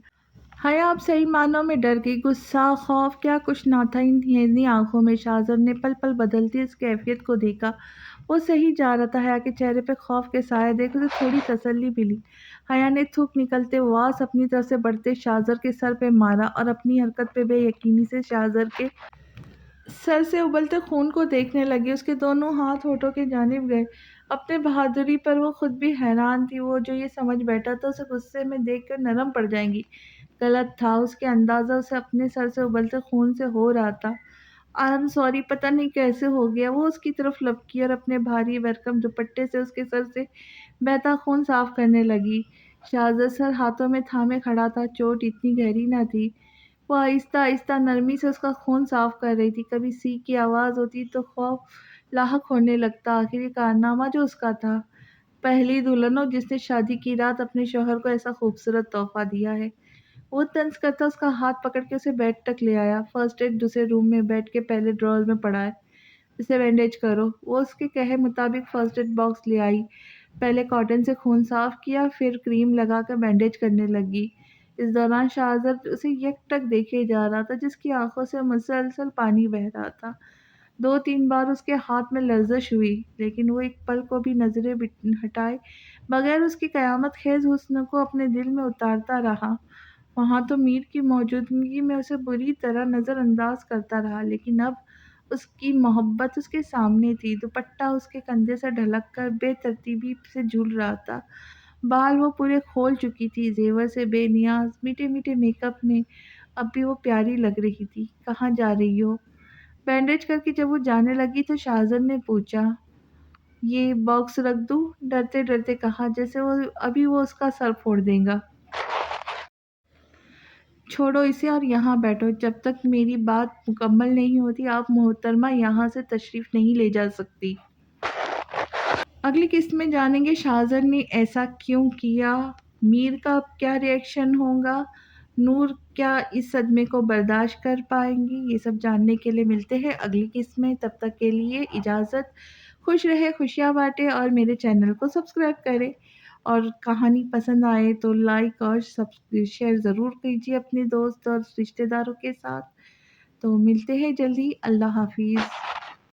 حیا اب صحیح معنوں میں ڈر گئی۔ غصہ، خوف، کیا کچھ نہ تھا ان ہیرنی آنکھوں میں۔ شاہزر نے پل پل بدلتی اس کیفیت کو دیکھا۔ وہ صحیح جا رہا تھا۔ حیا کے چہرے پہ خوف کے سائے دیکھ اسے تھوڑی تسلی ملی۔ حیا نے تھوک نکلتے واس اپنی طرف سے بڑھتے شاہزر کے سر پہ مارا اور اپنی حرکت پہ بے یقینی سے شاہزر کے سر سے ابلتے خون کو دیکھنے لگی۔ اس کے دونوں ہاتھ ہونٹوں کی جانب گئے۔ اپنے بہادری پر وہ خود بھی حیران تھی۔ وہ جو یہ سمجھ بیٹھا تھا اسے غصے میں دیکھ کر نرم پڑ جائیں گی، غلط تھا، اس کے اندازہ اسے اپنے سر سے ابلتے خون سے ہو رہا تھا۔ آئی ایم سوری، پتہ نہیں کیسے ہو گیا۔ وہ اس کی طرف لپکی اور اپنے بھاری بھرکم دوپٹے سے اس کے سر سے بہتا خون صاف کرنے لگی۔ شہزاد سر ہاتھوں میں تھامے کھڑا تھا، چوٹ اتنی گہری نہ تھی۔ وہ آہستہ آہستہ نرمی سے اس کا خون صاف کر رہی تھی۔ کبھی سی کی آواز ہوتی تو خوف لاحق ہونے لگتا۔ آخر یہ کارنامہ جو اس کا تھا، پہلی دلہن ہو جس نے شادی کی رات اپنے شوہر کو ایسا خوبصورت تحفہ دیا ہے۔ وہ طنز کرتا اس کا ہاتھ پکڑ کے اسے بیڈ تک لے آیا۔ فرسٹ ایڈ دوسرے روم میں بیڈ کے پہلے ڈرار میں پڑا ہے، اسے بینڈیج کرو۔ وہ اس کے کہے مطابق فرسٹ ایڈ باکس لے آئی، پہلے کاٹن سے خون صاف کیا، پھر کریم لگا کر بینڈیج کرنے لگی۔ اس دوران شہزاد اسے یک ٹک دیکھے جا رہا تھا، جس کی آنکھوں سے مسلسل پانی بہہ رہا تھا۔ 2-3 بار اس کے ہاتھ میں لرزش ہوئی، لیکن وہ ایک پل کو بھی نظریں ہٹائے بغیر اس کی قیامت خیز حسن کو اپنے دل میں اتارتا رہا۔ وہاں تو میر کی موجودگی میں اسے بری طرح نظر انداز کرتا رہا، لیکن اب اس کی محبت اس کے سامنے تھی۔ دوپٹہ اس کے کندھے سے ڈھلک کر بے ترتیبی سے جھول رہا تھا، بال وہ پورے کھول چکی تھی، زیور سے بے نیاز، میٹھے میٹھے میک اپ میں اب بھی وہ پیاری لگ رہی تھی۔ کہاں جا رہی ہو؟ بینڈیج کر کے جب وہ جانے لگی تو شہزاد نے پوچھا، یہ باکس رکھ دوں؟ ڈرتے ڈرتے کہا، جیسے وہ اس کا سر پھوڑ دے گا۔ چھوڑو اسے اور یہاں بیٹھو، جب تک میری بات مکمل نہیں ہوتی آپ محترمہ یہاں سے تشریف نہیں لے جا سکتی۔ اگلی قسط میں جانیں گے شہزاد نے ایسا کیوں کیا، میر کا اب کیا ری ایکشن ہوگا، نور کیا اس صدمے کو برداشت کر پائیں گی۔ یہ سب جاننے کے لیے ملتے ہیں اگلی قسط میں۔ تب تک کے لیے اجازت، خوش رہے، خوشیاں بانٹے اور میرے چینل کو سبسکرائب کریں۔ اور کہانی پسند آئے تو لائک اور شیئر ضرور کیجیے اپنے دوست اور رشتہ داروں کے ساتھ۔ تو ملتے ہیں جلدی، اللہ حافظ۔